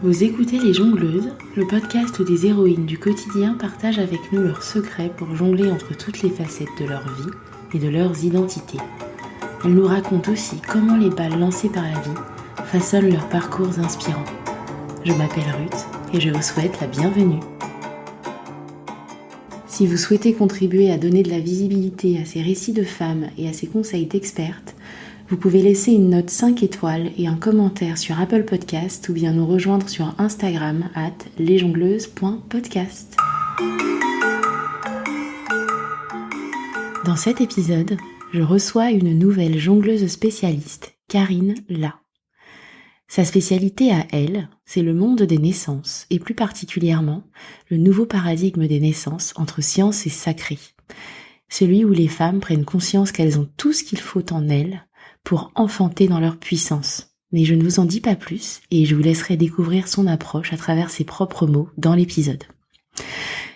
Vous écoutez Les Jongleuses, le podcast où des héroïnes du quotidien partagent avec nous leurs secrets pour jongler entre toutes les facettes de leur vie et de leurs identités. Elles nous racontent aussi comment les balles lancées par la vie façonnent leurs parcours inspirants. Je m'appelle Ruth et je vous souhaite la bienvenue. Si vous souhaitez contribuer à donner de la visibilité à ces récits de femmes et à ces conseils d'expertes, vous pouvez laisser une note 5 étoiles et un commentaire sur Apple Podcast ou bien nous rejoindre sur Instagram @lesjongleuses.podcast. Dans cet épisode, je reçois une nouvelle jongleuse spécialiste, Karine La. Sa spécialité à elle, c'est le monde des naissances et plus particulièrement le nouveau paradigme des naissances entre science et sacré. Celui où les femmes prennent conscience qu'elles ont tout ce qu'il faut en elles pour enfanter dans leur puissance. Mais je ne vous en dis pas plus et je vous laisserai découvrir son approche à travers ses propres mots dans l'épisode.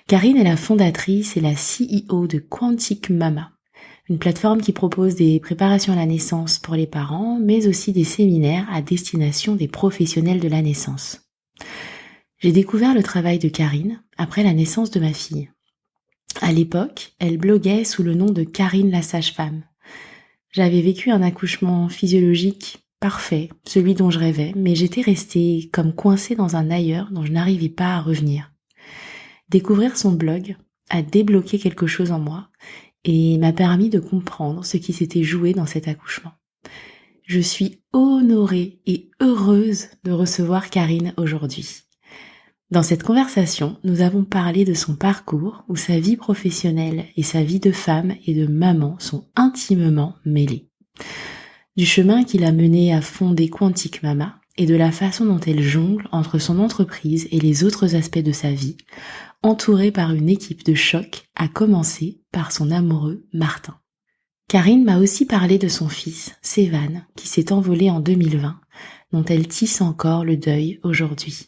Karine est la fondatrice et la CEO de Quantic Mama, une plateforme qui propose des préparations à la naissance pour les parents, mais aussi des séminaires à destination des professionnels de la naissance. J'ai découvert le travail de Karine après la naissance de ma fille. À l'époque, elle bloguait sous le nom de Karine la sage-femme. J'avais vécu un accouchement physiologique parfait, celui dont je rêvais, mais j'étais restée comme coincée dans un ailleurs dont je n'arrivais pas à revenir. Découvrir son blog a débloqué quelque chose en moi et m'a permis de comprendre ce qui s'était joué dans cet accouchement. Je suis honorée et heureuse de recevoir Karine aujourd'hui. Dans cette conversation, nous avons parlé de son parcours où sa vie professionnelle et sa vie de femme et de maman sont intimement mêlées. Du chemin qui l'a menée à fonder Quantic Mama et de la façon dont elle jongle entre son entreprise et les autres aspects de sa vie, entourée par une équipe de choc, à commencer par son amoureux Martin. Karine m'a aussi parlé de son fils, Sévan, qui s'est envolé en 2020, dont elle tisse encore le deuil aujourd'hui.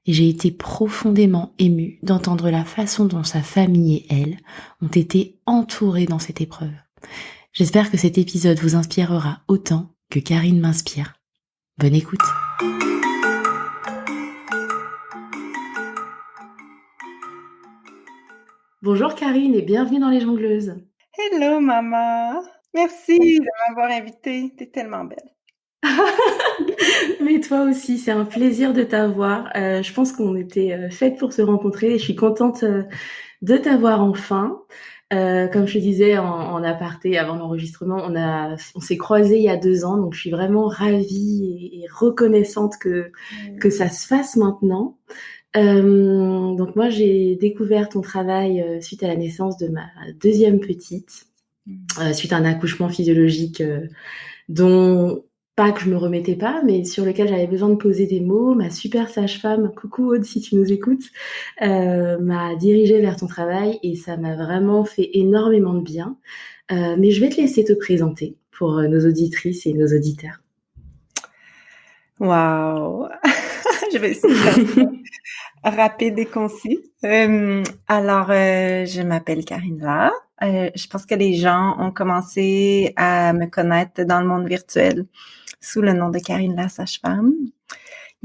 Et j'ai été profondément émue d'entendre la façon dont sa famille et elle ont été entourées dans cette épreuve. J'espère que cet épisode vous inspirera autant que Karine m'inspire. Bonne écoute. Bonjour Karine et bienvenue dans Les Jongleuses. Hello maman, merci de m'avoir invitée, t'es tellement belle. Mais toi aussi, c'est un plaisir de t'avoir. Je pense qu'on était faites pour se rencontrer et je suis contente de t'avoir enfin. Comme je te disais en aparté avant l'enregistrement, on s'est croisés il y a 2 ans, donc je suis vraiment ravie et reconnaissante que ça se fasse maintenant. Donc moi, j'ai découvert ton travail suite à la naissance de ma deuxième petite, suite à un accouchement physiologique dont pas que je me remettais pas, mais sur lequel j'avais besoin de poser des mots. Ma super sage-femme, coucou Aude si tu nous écoutes, m'a dirigée vers ton travail et ça m'a vraiment fait énormément de bien. Mais je vais te laisser te présenter pour nos auditrices et nos auditeurs. Wow, je vais essayer de faire ça rapide et concis. Je m'appelle Karine La. Je pense que les gens ont commencé à me connaître dans le monde virtuel sous le nom de Karine La sage-femme,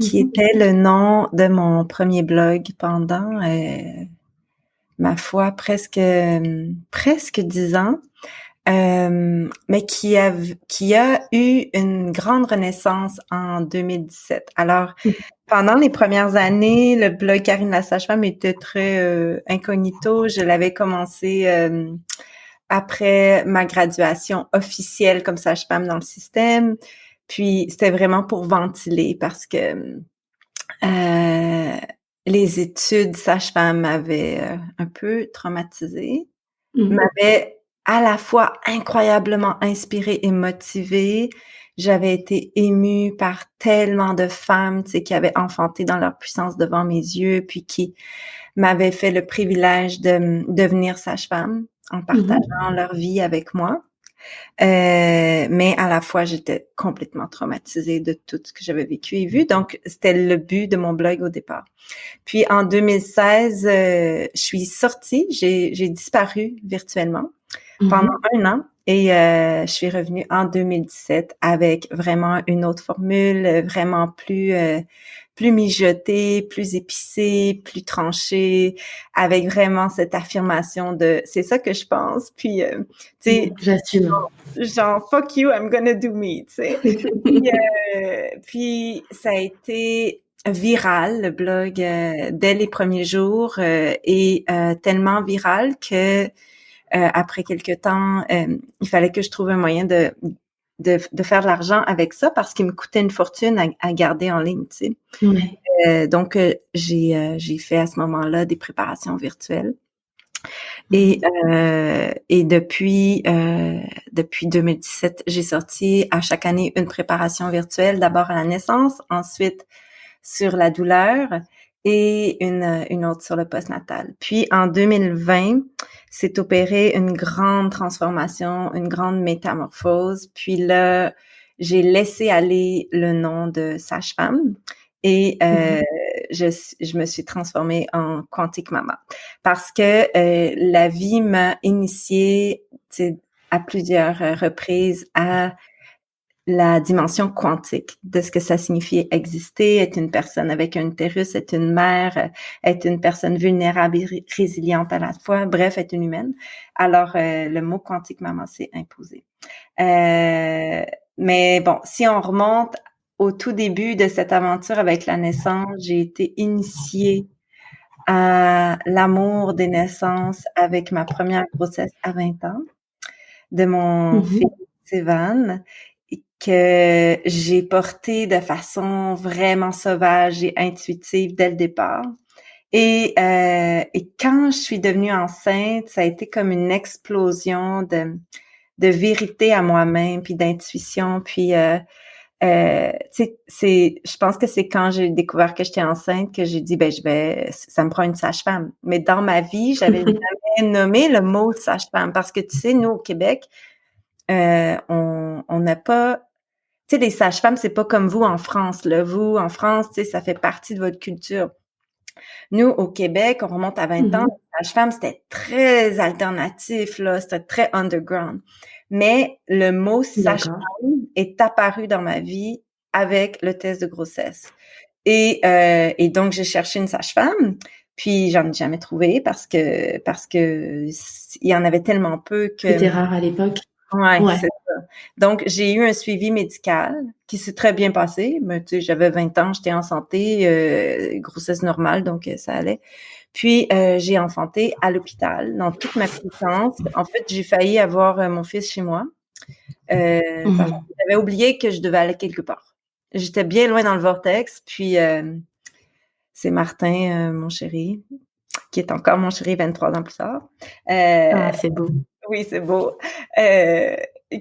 qui était le nom de mon premier blog pendant, ma foi, presque 10 ans. Mais qui a eu une grande renaissance en 2017. Alors, pendant les premières années, le blog Karine la sage-femme était très incognito. Je l'avais commencé après ma graduation officielle comme sage-femme dans le système. Puis, c'était vraiment pour ventiler parce que les études sage-femme m'avaient un peu traumatisée, m'avaient à la fois incroyablement inspirée et motivée. J'avais été émue par tellement de femmes, tu sais, qui avaient enfanté dans leur puissance devant mes yeux, puis qui m'avaient fait le privilège de devenir sage-femme en partageant leur vie avec moi. Mais à la fois, j'étais complètement traumatisée de tout ce que j'avais vécu et vu. Donc, c'était le but de mon blog au départ. Puis, en 2016, je suis sortie, j'ai disparu virtuellement pendant 1 an Et je suis revenue en 2017 avec vraiment une autre formule, vraiment plus mijotée, plus épicée, plus tranchée, avec vraiment cette affirmation de c'est ça que je pense. Puis tu sais, J'assume. genre fuck you, I'm gonna do me, tu sais. Puis ça a été viral, le blog, dès les premiers jours, et tellement viral que après quelque temps, il fallait que je trouve un moyen de faire de l'argent avec ça parce qu'il me coûtait une fortune à garder en ligne, tu sais. Ouais. Donc j'ai fait à ce moment-là des préparations virtuelles. Et depuis 2017, j'ai sorti à chaque année une préparation virtuelle, d'abord à la naissance, ensuite sur la douleur et une autre sur le postnatal. Puis en 2020, s'est opérée une grande transformation, une grande métamorphose. Puis là, j'ai laissé aller le nom de sage-femme et je me suis transformée en Quantique Mama parce que la vie m'a initiée à plusieurs reprises à la dimension quantique de ce que ça signifie exister, être une personne avec un utérus, être une mère, être une personne vulnérable et résiliente à la fois, bref, être une humaine. Alors, le mot quantique maman s'est imposé. Mais bon, si on remonte au tout début de cette aventure avec la naissance, j'ai été initiée à l'amour des naissances avec ma première grossesse à 20 ans de mon fils Evan, que j'ai porté de façon vraiment sauvage et intuitive dès le départ. Et quand je suis devenue enceinte, ça a été comme une explosion de vérité à moi-même, puis d'intuition, puis je pense que c'est quand j'ai découvert que j'étais enceinte que j'ai dit ça me prend une sage-femme. Mais dans ma vie, j'avais jamais nommé le mot sage-femme parce que tu sais, nous au Québec, on n'a pas, tu sais, les sages-femmes, c'est pas comme vous en France, là. Vous, en France, tu sais, ça fait partie de votre culture. Nous, au Québec, on remonte à 20 ans, les sages-femmes, c'était très alternatif, là. C'était très underground. Mais le mot sage-femme est apparu dans ma vie avec le test de grossesse. Et donc, j'ai cherché une sage-femme. Puis j'en ai jamais trouvé parce que il y en avait tellement peu que c'était rare à l'époque. Ouais. C'est ça. Donc j'ai eu un suivi médical qui s'est très bien passé, mais tu sais j'avais 20 ans, j'étais en santé, grossesse normale donc ça allait. Puis j'ai enfanté à l'hôpital dans toute ma puissance. En fait, j'ai failli avoir mon fils chez moi parce que j'avais oublié que je devais aller quelque part. J'étais bien loin dans le vortex, puis c'est Martin, mon chéri, qui est encore mon chéri 23 ans plus tard. C'est beau. Oui, c'est beau.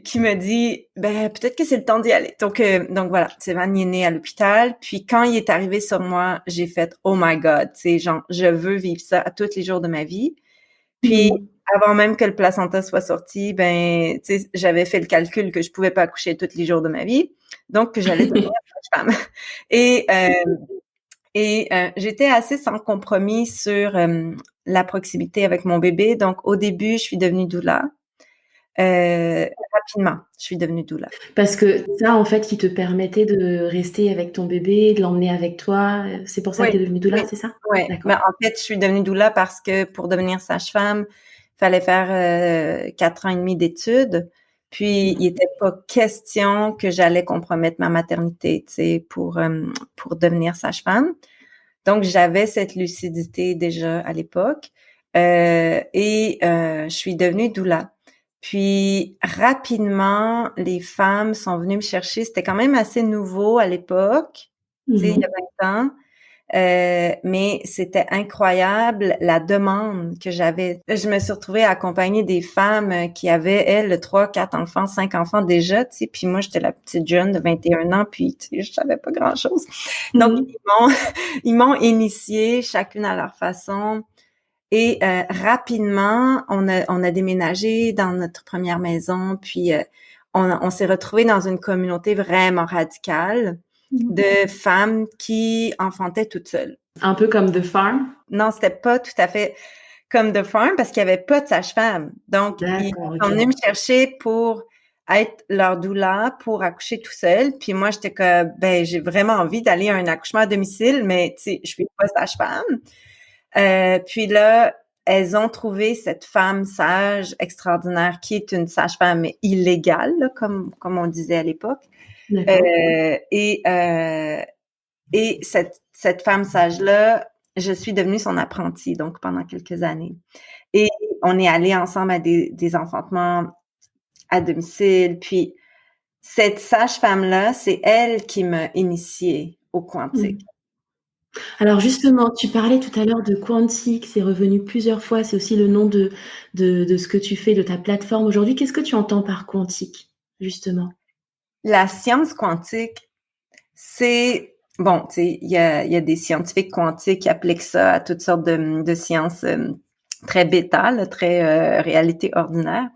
Qui me dit, peut-être que c'est le temps d'y aller. Donc voilà, Sévan est né à l'hôpital. Puis quand il est arrivé sur moi, j'ai fait, oh my God, tu sais, genre, je veux vivre ça à tous les jours de ma vie. Puis avant même que le placenta soit sorti, tu sais, j'avais fait le calcul que je pouvais pas accoucher tous les jours de ma vie, donc que j'allais devenir sage-femme. Et j'étais assez sans compromis sur la proximité avec mon bébé. Donc, au début, je suis devenue doula. Rapidement, je suis devenue doula. Parce que ça, en fait, qui te permettait de rester avec ton bébé, de l'emmener avec toi. C'est pour ça que tu es devenue doula, c'est ça? Oui. Mais en fait, je suis devenue doula parce que pour devenir sage-femme, il fallait faire 4 ans et demi d'études. Puis, il n'était pas question que j'allais compromettre ma maternité, tu sais, pour devenir sage-femme. Donc, j'avais cette lucidité déjà à l'époque. Et je suis devenue doula. Puis, rapidement, les femmes sont venues me chercher. C'était quand même assez nouveau à l'époque, tu sais, il y a 20 ans. Mais c'était incroyable la demande que j'avais. Je me suis retrouvée à accompagner des femmes qui avaient, elles, 3, 4 enfants, 5 enfants déjà, tu sais, puis moi, j'étais la petite jeune de 21 ans, puis tu sais, je savais pas grand-chose. Donc, ils m'ont initiée chacune à leur façon. Et rapidement, on a déménagé dans notre première maison, puis on s'est retrouvés dans une communauté vraiment radicale de femmes qui enfantaient toutes seules. Un peu comme The Farm? Non, c'était pas tout à fait comme de farm parce qu'il n'y avait pas de sage-femme. Donc, ils sont venus me chercher pour être leur doula pour accoucher tout seul. Puis moi, j'étais comme, ben, j'ai vraiment envie d'aller à un accouchement à domicile, mais tu sais, je suis pas sage-femme. Puis là, elles ont trouvé cette femme sage extraordinaire qui est une sage-femme illégale, là, comme on disait à l'époque. Et cette femme sage-là, je suis devenue son apprentie, donc pendant quelques années. Et on est allé ensemble à des enfantements à domicile. Puis cette sage-femme-là, c'est elle qui m'a initiée au quantique. Alors justement, tu parlais tout à l'heure de quantique, c'est revenu plusieurs fois, c'est aussi le nom de ce que tu fais, de ta plateforme aujourd'hui. Qu'est-ce que tu entends par quantique, justement? La science quantique, c'est... Bon, tu sais, il y a des scientifiques quantiques qui appliquent ça à toutes sortes de sciences très bêta, là, très réalité ordinaire.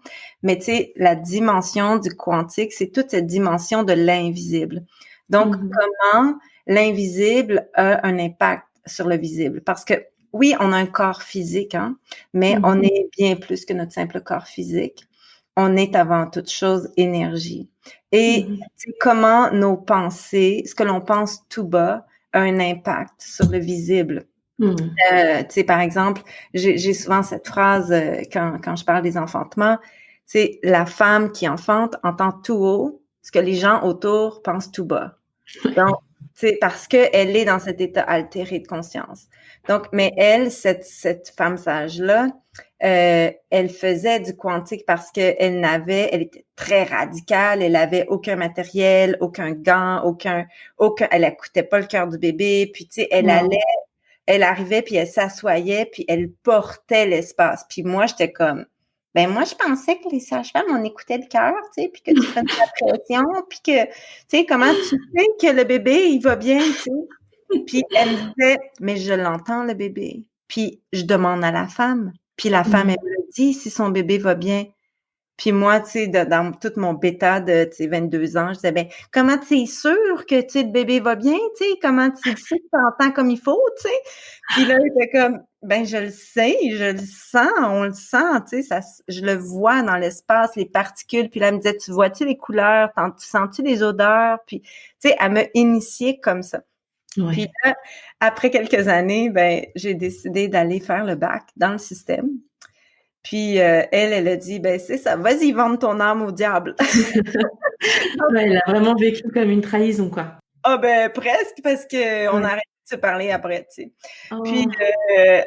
Mais tu sais, la dimension du quantique, c'est toute cette dimension de l'invisible. Donc, comment l'invisible a un impact sur le visible? Parce que oui, on a un corps physique, hein, mais on est bien plus que notre simple corps physique. On est avant toute chose énergie. Et comment nos pensées, ce que l'on pense tout bas, a un impact sur le visible. Tu sais, par exemple, j'ai souvent cette phrase quand je parle des enfantements, c'est la femme qui enfante entend tout haut ce que les gens autour pensent tout bas. Donc, c'est parce qu'elle est dans cet état altéré de conscience. Donc, mais elle, cette femme sage-là, elle faisait du quantique parce qu'elle elle était très radicale, elle avait aucun matériel, aucun gant, elle écoutait pas le cœur du bébé, puis tu sais, elle arrivait, puis elle s'assoyait, puis elle portait l'espace. Puis moi, j'étais comme, ben moi, je pensais que les sages-femmes, on écoutait le cœur, tu sais, puis que tu prenais la pression, puis que, tu sais, comment tu sais que le bébé, il va bien, tu sais. Puis elle me disait, mais je l'entends, le bébé. Puis je demande à la femme. Puis la femme, elle me dit si son bébé va bien. Puis moi, tu sais, dans tout mon bêta de 22 ans, je disais, ben, comment tu es sûr que le bébé va bien, tu sais, comment tu sais que tu entends comme il faut, tu sais. Puis là, il était comme, ben, je le sais, je le sens, on le sent, tu sais, je le vois dans l'espace, les particules. Puis là, elle me disait, tu vois-tu les couleurs, tu sens-tu les odeurs? Puis, tu sais, elle m'a initiée comme ça. Ouais. Puis là, après quelques années, ben, j'ai décidé d'aller faire le bac dans le système. Puis elle a dit, ben c'est ça, vas-y vendre ton âme au diable. Ouais, elle a vraiment vécu comme une trahison, quoi. Ah ben presque, parce que on a arrêté de se parler après, tu sais. Oh. Puis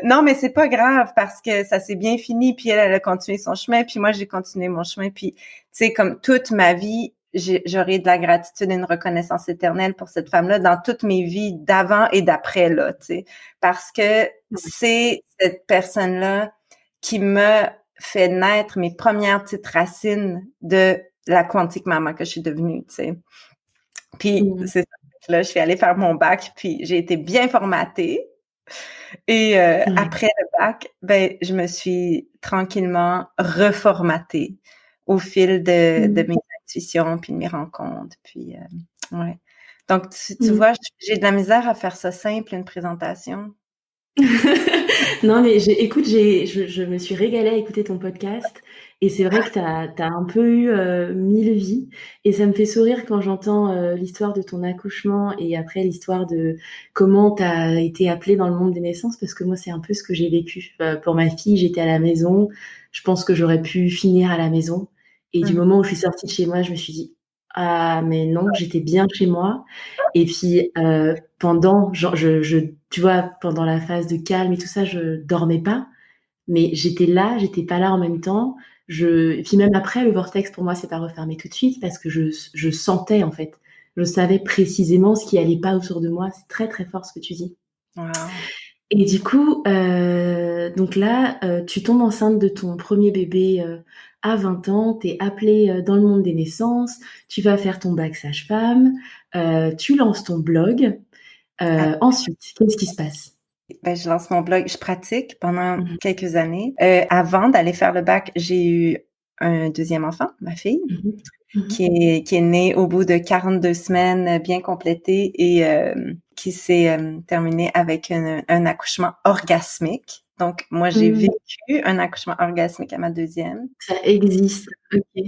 non, mais c'est pas grave parce que ça s'est bien fini. Puis elle a continué son chemin, puis moi j'ai continué mon chemin. Puis tu sais, comme toute ma vie, j'aurai de la gratitude et une reconnaissance éternelle pour cette femme-là dans toutes mes vies d'avant et d'après là, tu sais, parce que c'est cette personne-là qui m'a fait naître mes premières petites racines de la quantique maman que je suis devenue, tu sais. Puis c'est ça. Là, je suis allée faire mon bac, puis j'ai été bien formatée. Et après le bac, ben je me suis tranquillement reformatée au fil de mes intuitions puis de mes rencontres. Puis ouais. Donc tu vois, j'ai de la misère à faire ça simple, une présentation. Non, mais écoute, je me suis régalée à écouter ton podcast et c'est vrai que t'as un peu eu 1000 vies et ça me fait sourire quand j'entends l'histoire de ton accouchement et après l'histoire de comment t'as été appelée dans le monde des naissances parce que moi, c'est un peu ce que j'ai vécu. Pour ma fille, j'étais à la maison. Je pense que j'aurais pu finir à la maison et du moment où je suis sortie de chez moi, je me suis dit ah mais non, j'étais bien chez moi. Et puis pendant, tu vois, pendant la phase de calme et tout ça, je dormais pas, mais j'étais pas là en même temps. Et puis même après, le vortex pour moi, c'est pas refermé tout de suite parce que je sentais en fait, je savais précisément ce qui allait pas autour de moi. C'est très très fort ce que tu dis. Wow. Et du coup, donc là, tu tombes enceinte de ton premier bébé à 20 ans, t'es appelée dans le monde des naissances, tu vas faire ton bac sage-femme, tu lances ton blog. Ensuite, qu'est-ce qui se passe? Ben, je lance mon blog, je pratique pendant quelques années. Avant d'aller faire le bac, j'ai eu un deuxième enfant, ma fille, qui est née au bout de 42 semaines bien complétées et qui s'est terminée avec un accouchement orgasmique. Donc, moi, j'ai vécu un accouchement orgasmique à ma deuxième. Ça existe, OK.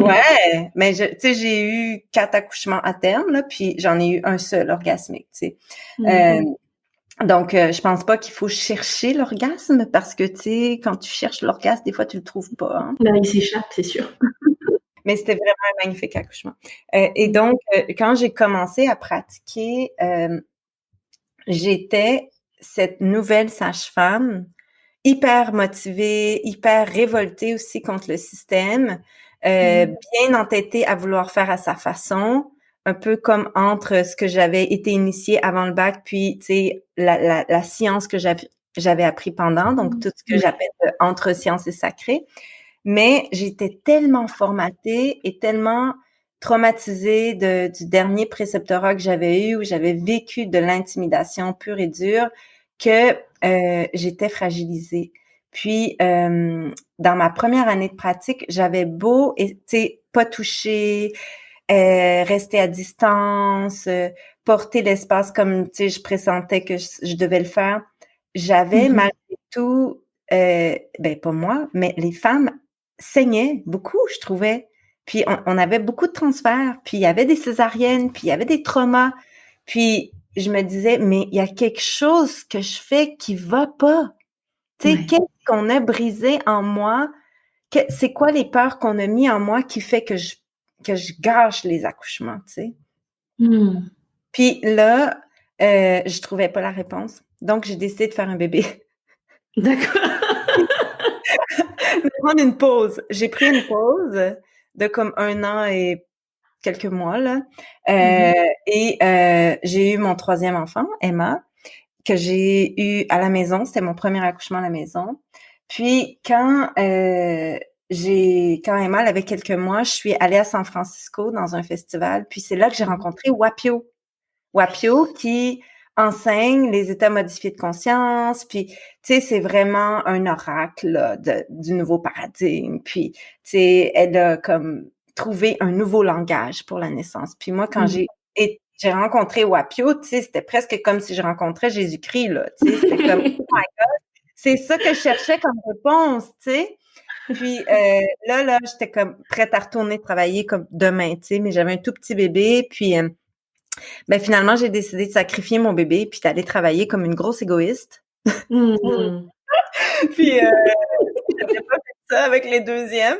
Ouais, mais tu sais, j'ai eu 4 accouchements à terme, là, puis j'en ai eu un seul orgasmique, tu sais. Donc, je pense pas qu'il faut chercher l'orgasme parce que, tu sais, quand tu cherches l'orgasme, des fois, tu le trouves pas, hein. Bah, il s'échappe, c'est sûr. Mais c'était vraiment un magnifique accouchement. Et donc, quand j'ai commencé à pratiquer, j'étais cette nouvelle sage-femme hyper motivée, hyper révoltée aussi contre le système, bien entêtée à vouloir faire à sa façon, un peu comme entre ce que j'avais été initiée avant le bac, puis tu sais la science que j'avais appris pendant, donc tout ce que j'appelle entre science et sacré. Mais j'étais tellement formatée et tellement traumatisée du dernier préceptorat que j'avais eu, où j'avais vécu de l'intimidation pure et dure, que j'étais fragilisée. Puis, dans ma première année de pratique, j'avais beau, tu sais, pas toucher, rester à distance, porter l'espace comme, tu sais, je pressentais que je devais le faire. J'avais malgré tout, ben pas moi, mais les femmes saignaient beaucoup, je trouvais. Puis on avait beaucoup de transferts, puis il y avait des césariennes, puis il y avait des traumas. Puis je me disais, mais il y a quelque chose que je fais qui va pas. Tu sais, qu'est-ce qu'on a brisé en moi? C'est quoi les peurs qu'on a mis en moi qui fait que je gâche les accouchements, tu sais? Puis là, je trouvais pas la réponse. Donc, j'ai décidé de faire un bébé. D'accord. De prendre une pause. J'ai pris une pause de comme 1 an et quelques mois, là. Et j'ai eu mon 3e enfant, Emma, que j'ai eu à la maison. C'était mon premier accouchement à la maison. Puis quand Emma avait quelques mois, je suis allée à San Francisco dans un festival. Puis c'est là que j'ai rencontré Wapio. Wapio qui enseigne les états modifiés de conscience. Puis, tu sais, c'est vraiment un oracle là, du nouveau paradigme. Puis, tu sais, elle a comme trouvé un nouveau langage pour la naissance. Puis moi, quand j'ai rencontré Wapio, tu sais, c'était presque comme si je rencontrais Jésus-Christ, là. Tu sais, c'était comme, oh my God, c'est ça que je cherchais comme réponse, tu sais. Puis là, j'étais comme prête à retourner travailler comme demain, tu sais, mais j'avais un tout petit bébé. Puis ben finalement, j'ai décidé de sacrifier mon bébé puis d'aller travailler comme une grosse égoïste. Puis j'avais pas fait ça avec les 2e,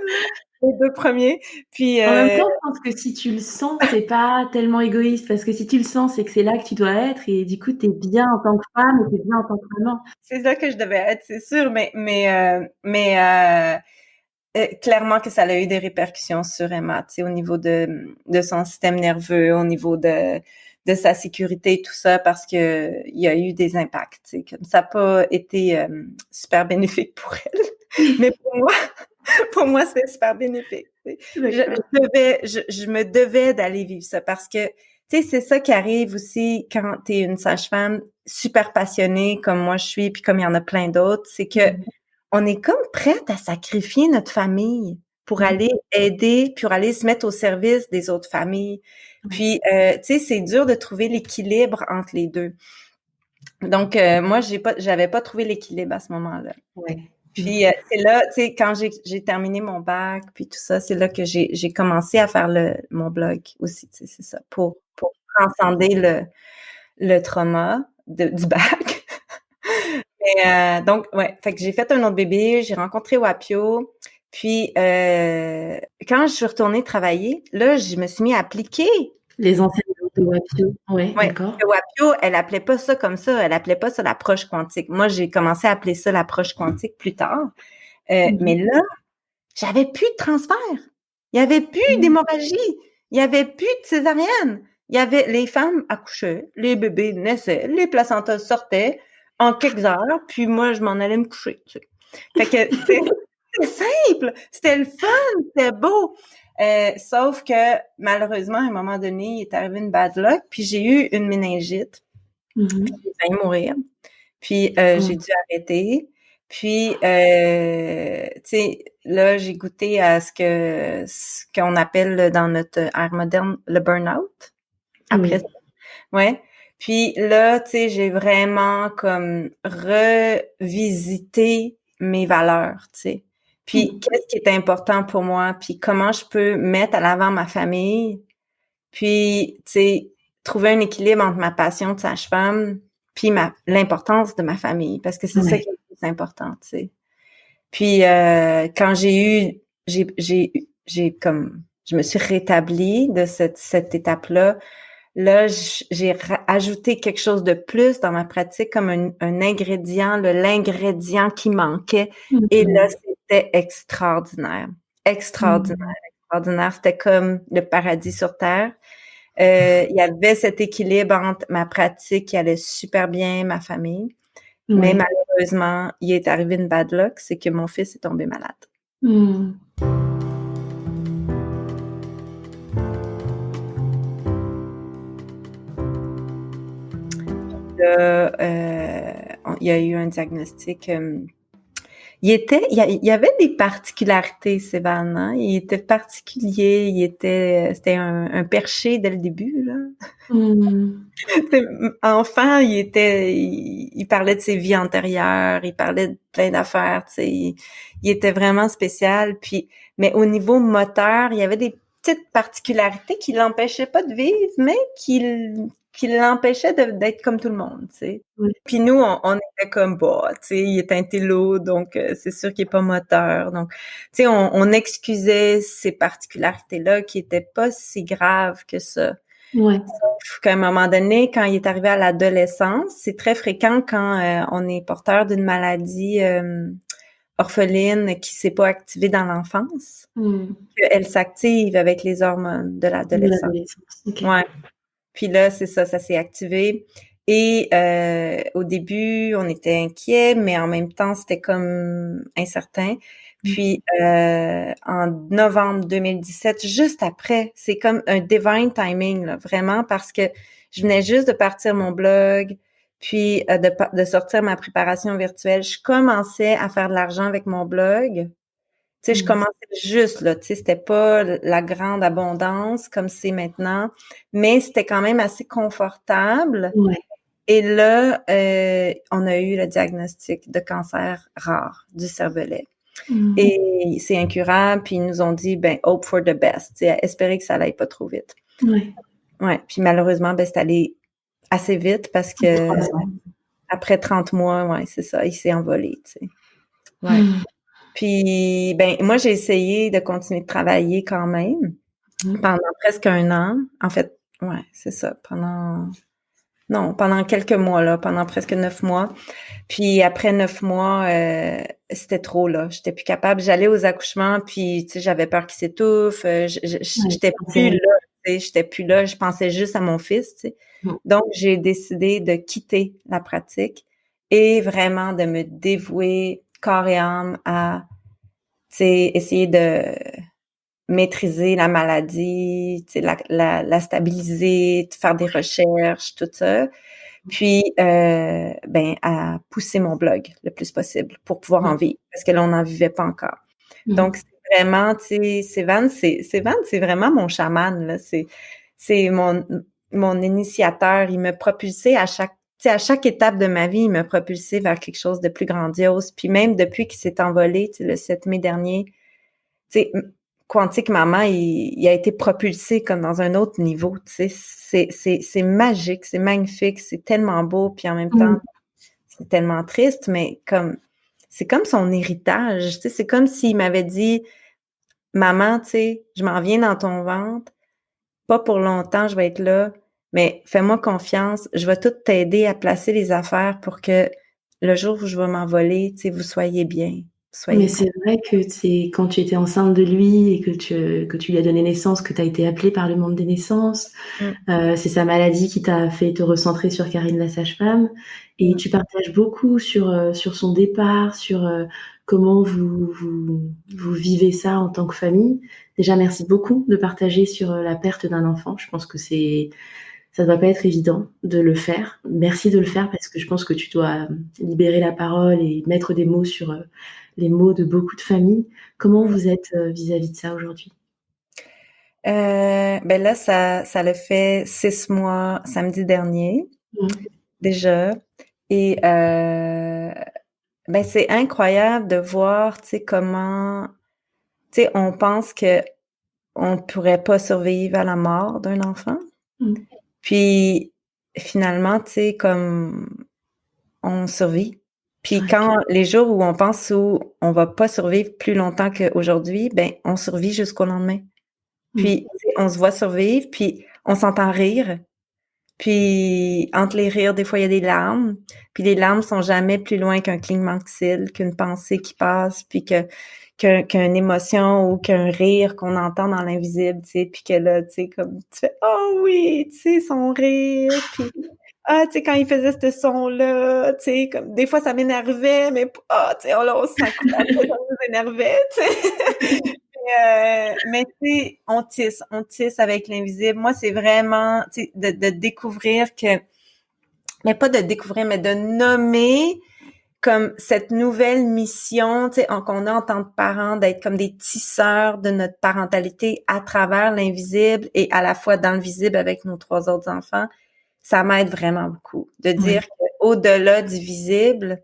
les 2 premiers. Puis En même temps, je pense que si tu le sens, c'est pas tellement égoïste parce que si tu le sens, c'est que c'est là que tu dois être et du coup, tu es bien en tant que femme et tu es bien en tant que maman. C'est là que je devais être, c'est sûr, mais clairement que ça a eu des répercussions sur Emma, tu sais, au niveau de son système nerveux, au niveau de sa sécurité, tout ça, parce que il y a eu des impacts, tu sais, comme ça n'a pas été super bénéfique pour elle, mais pour moi, c'était super bénéfique. Je me devais d'aller vivre ça parce que, tu sais, c'est ça qui arrive aussi quand tu es une sage-femme super passionnée comme moi je suis, puis comme il y en a plein d'autres, c'est que on est comme prête à sacrifier notre famille pour aller aider, pour aller se mettre au service des autres familles. Puis, tu sais, c'est dur de trouver l'équilibre entre les deux. Donc, moi, j'avais pas trouvé l'équilibre à ce moment-là. Puis, c'est là, tu sais, quand j'ai terminé mon bac, puis tout ça, c'est là que j'ai commencé à faire mon blog aussi, tu sais, c'est ça, pour transcender le trauma du bac. Mais, donc, ouais, fait que j'ai fait un autre bébé, j'ai rencontré Wapio, puis quand je suis retournée travailler, là, je me suis mis à appliquer. Les enseignements de Wapio, d'accord. Wapio, elle appelait pas ça comme ça, elle appelait pas ça l'approche quantique. Moi, j'ai commencé à appeler ça l'approche quantique plus tard. Mais là, j'avais plus de transfert. Il y avait plus d'hémorragie. Il y avait plus de césarienne. Il y avait les femmes accouchaient, les bébés naissaient, les placentas sortaient en quelques heures, puis moi, je m'en allais me coucher. Tu sais. Fait que c'était simple, c'était le fun, c'était beau. Sauf que malheureusement, à un moment donné, il est arrivé une bad luck, puis j'ai eu une méningite. Puis j'ai failli mourir. Puis j'ai dû arrêter. Puis, tu sais, là, j'ai goûté à ce qu'on appelle dans notre ère moderne le burn-out. Après ça. Ouais. Puis là, tu sais, j'ai vraiment comme revisité mes valeurs, tu sais. Puis qu'est-ce qui est important pour moi, puis comment je peux mettre à l'avant ma famille, puis, tu sais, trouver un équilibre entre ma passion de sage-femme puis l'importance de ma famille, parce que c'est ça Ouais. qui est le plus important, tu sais. Puis, quand j'ai comme, je me suis rétablie de cette étape-là. Là, j'ai ajouté quelque chose de plus dans ma pratique, comme un ingrédient, l'ingrédient qui manquait. Et là, Mhm. c'était extraordinaire. Extraordinaire, Mhm. extraordinaire. C'était comme le paradis sur Terre. Il y avait cet équilibre entre ma pratique qui allait super bien, ma famille. Mais Ouais. malheureusement, il est arrivé une bad luck, c'est que mon fils est tombé malade. Mhm. Là, il y a eu un diagnostic. Il y avait des particularités, Sévan, hein? Il était particulier, c'était un perché dès le début, là. Mhm. Enfant, il parlait de ses vies antérieures, il parlait de plein d'affaires, tu sais. Il était vraiment spécial. Puis, mais au niveau moteur, il y avait des petites particularités qui l'empêchaient pas de vivre, mais qui l'empêchaient d'être comme tout le monde, tu sais. Ouais. Puis nous, on était comme, bah, tu sais, il est intello, donc c'est sûr qu'il est pas moteur. Donc, tu sais, on excusait ces particularités-là qui étaient pas si graves que ça. Ouais. Sauf qu'à un moment donné, quand il est arrivé à l'adolescence, c'est très fréquent quand on est porteur d'une maladie orpheline qui s'est pas activée dans l'enfance, Mhm. qu'elle s'active avec les hormones de De l'adolescence. l'adolescence. Ok. Ouais. Puis là, c'est ça, ça s'est activé. Et au début, on était inquiets, mais en même temps, c'était comme incertain. Puis en novembre 2017, juste après, c'est comme un divine timing, là, vraiment, parce que je venais juste de partir mon blog, puis de sortir ma préparation virtuelle. Je commençais à faire de l'argent avec mon blog. Tu sais, je Mhm. commençais juste, là, tu sais, c'était pas la grande abondance comme c'est maintenant, mais c'était quand même assez confortable. Ouais. Et là, on a eu le diagnostic de cancer rare du cervelet. Mhm. Et c'est incurable, puis ils nous ont dit, ben, hope for the best, tu sais, espérer que ça n'aille pas trop vite. Ouais. Ouais, puis malheureusement, ben, c'est allé assez vite parce que 3 ans. après 30 mois, ouais, c'est ça, il s'est envolé, tu sais. Ouais. Mhm. Puis, ben, moi, j'ai essayé de continuer de travailler quand même pendant presque 1 an. En fait, ouais, c'est ça, pendant quelques mois, là, pendant presque 9 mois. Puis après 9 mois, c'était trop, là. J'étais plus capable. J'allais aux accouchements, puis, tu sais, j'avais peur qu'il s'étouffe. Ouais. J'étais plus là, tu sais, j'étais plus là. Je pensais juste à mon fils, tu sais. Mhm. Donc, j'ai décidé de quitter la pratique et vraiment de me dévouer corps et âme à, tu sais, essayer de maîtriser la maladie, tu sais, la stabiliser, de faire des recherches, tout ça. Puis, ben, à pousser mon blog le plus possible pour pouvoir en Ouais. vivre, parce que là, on n'en vivait pas encore. Donc, Mhm. c'est vraiment, tu sais, Sévan, c'est vraiment mon chaman, là. C'est mon initiateur. Il me propulsait tu sais, à chaque étape de ma vie, il me propulsait vers quelque chose de plus grandiose. Puis même depuis qu'il s'est envolé, tu sais, le 7 mai dernier, tu sais, Quantique Maman, il a été propulsé comme dans un autre niveau, tu sais. C'est magique, c'est magnifique, c'est tellement beau, puis en même temps, Mhm. c'est tellement triste, mais c'est comme son héritage, tu sais. C'est comme s'il m'avait dit, maman, tu sais, je m'en viens dans ton ventre, pas pour longtemps, je vais être là, mais fais-moi confiance, je vais tout t'aider à placer les affaires pour que le jour où je vais m'envoler, tu sais, vous soyez bien, Mais soyez c'est contents. vrai que c'est quand tu étais enceinte de lui et que tu lui as donné naissance, que tu as été appelée par le monde des naissances. Mm, C'est sa maladie qui t'a fait te recentrer sur Karine la sage-femme. Et mm. tu partages beaucoup sur son départ, sur comment vous vivez ça en tant que famille. Déjà, merci beaucoup de partager sur la perte d'un enfant. Je pense que ça ne doit pas être évident de le faire. Merci de le faire parce que je pense que tu dois libérer la parole et mettre des mots sur les mots de beaucoup de familles. Comment vous êtes vis-à-vis de ça aujourd'hui? Ben là, ça le fait 6 mois samedi dernier. déjà. Et ben c'est incroyable de voir, tu sais, comment, tu sais, on pense que on pourrait pas survivre à la mort d'un enfant. Puis finalement, tu sais, comme on survit. Puis quand les jours où on pense où on va pas survivre plus longtemps qu'aujourd'hui, ben on survit jusqu'au lendemain. Puis tu sais, on se voit survivre, puis on s'entend rire. Puis entre les rires, des fois il y a des larmes. Puis les larmes sont jamais plus loin qu'un clignement de cils, qu'une pensée qui passe, puis qu'une émotion ou qu'un rire qu'on entend dans l'invisible, tu sais, puis que là, tu sais, comme tu fais oh oui, tu sais, son rire, puis ah, tu sais, quand il faisait ce son-là, tu sais, comme des fois ça m'énervait, mais ah, tu sais, on s'en coupait, ça nous énervait, tu sais. Mais tu sais, on tisse avec l'invisible. Moi, c'est vraiment, tu sais, de découvrir que, mais pas de découvrir, mais de nommer comme cette nouvelle mission, tu sais, qu'on a en tant que parents, d'être comme des tisseurs de notre parentalité à travers l'invisible et à la fois dans le visible avec nos 3 autres enfants. Ça m'aide vraiment beaucoup de dire qu'au-delà du visible,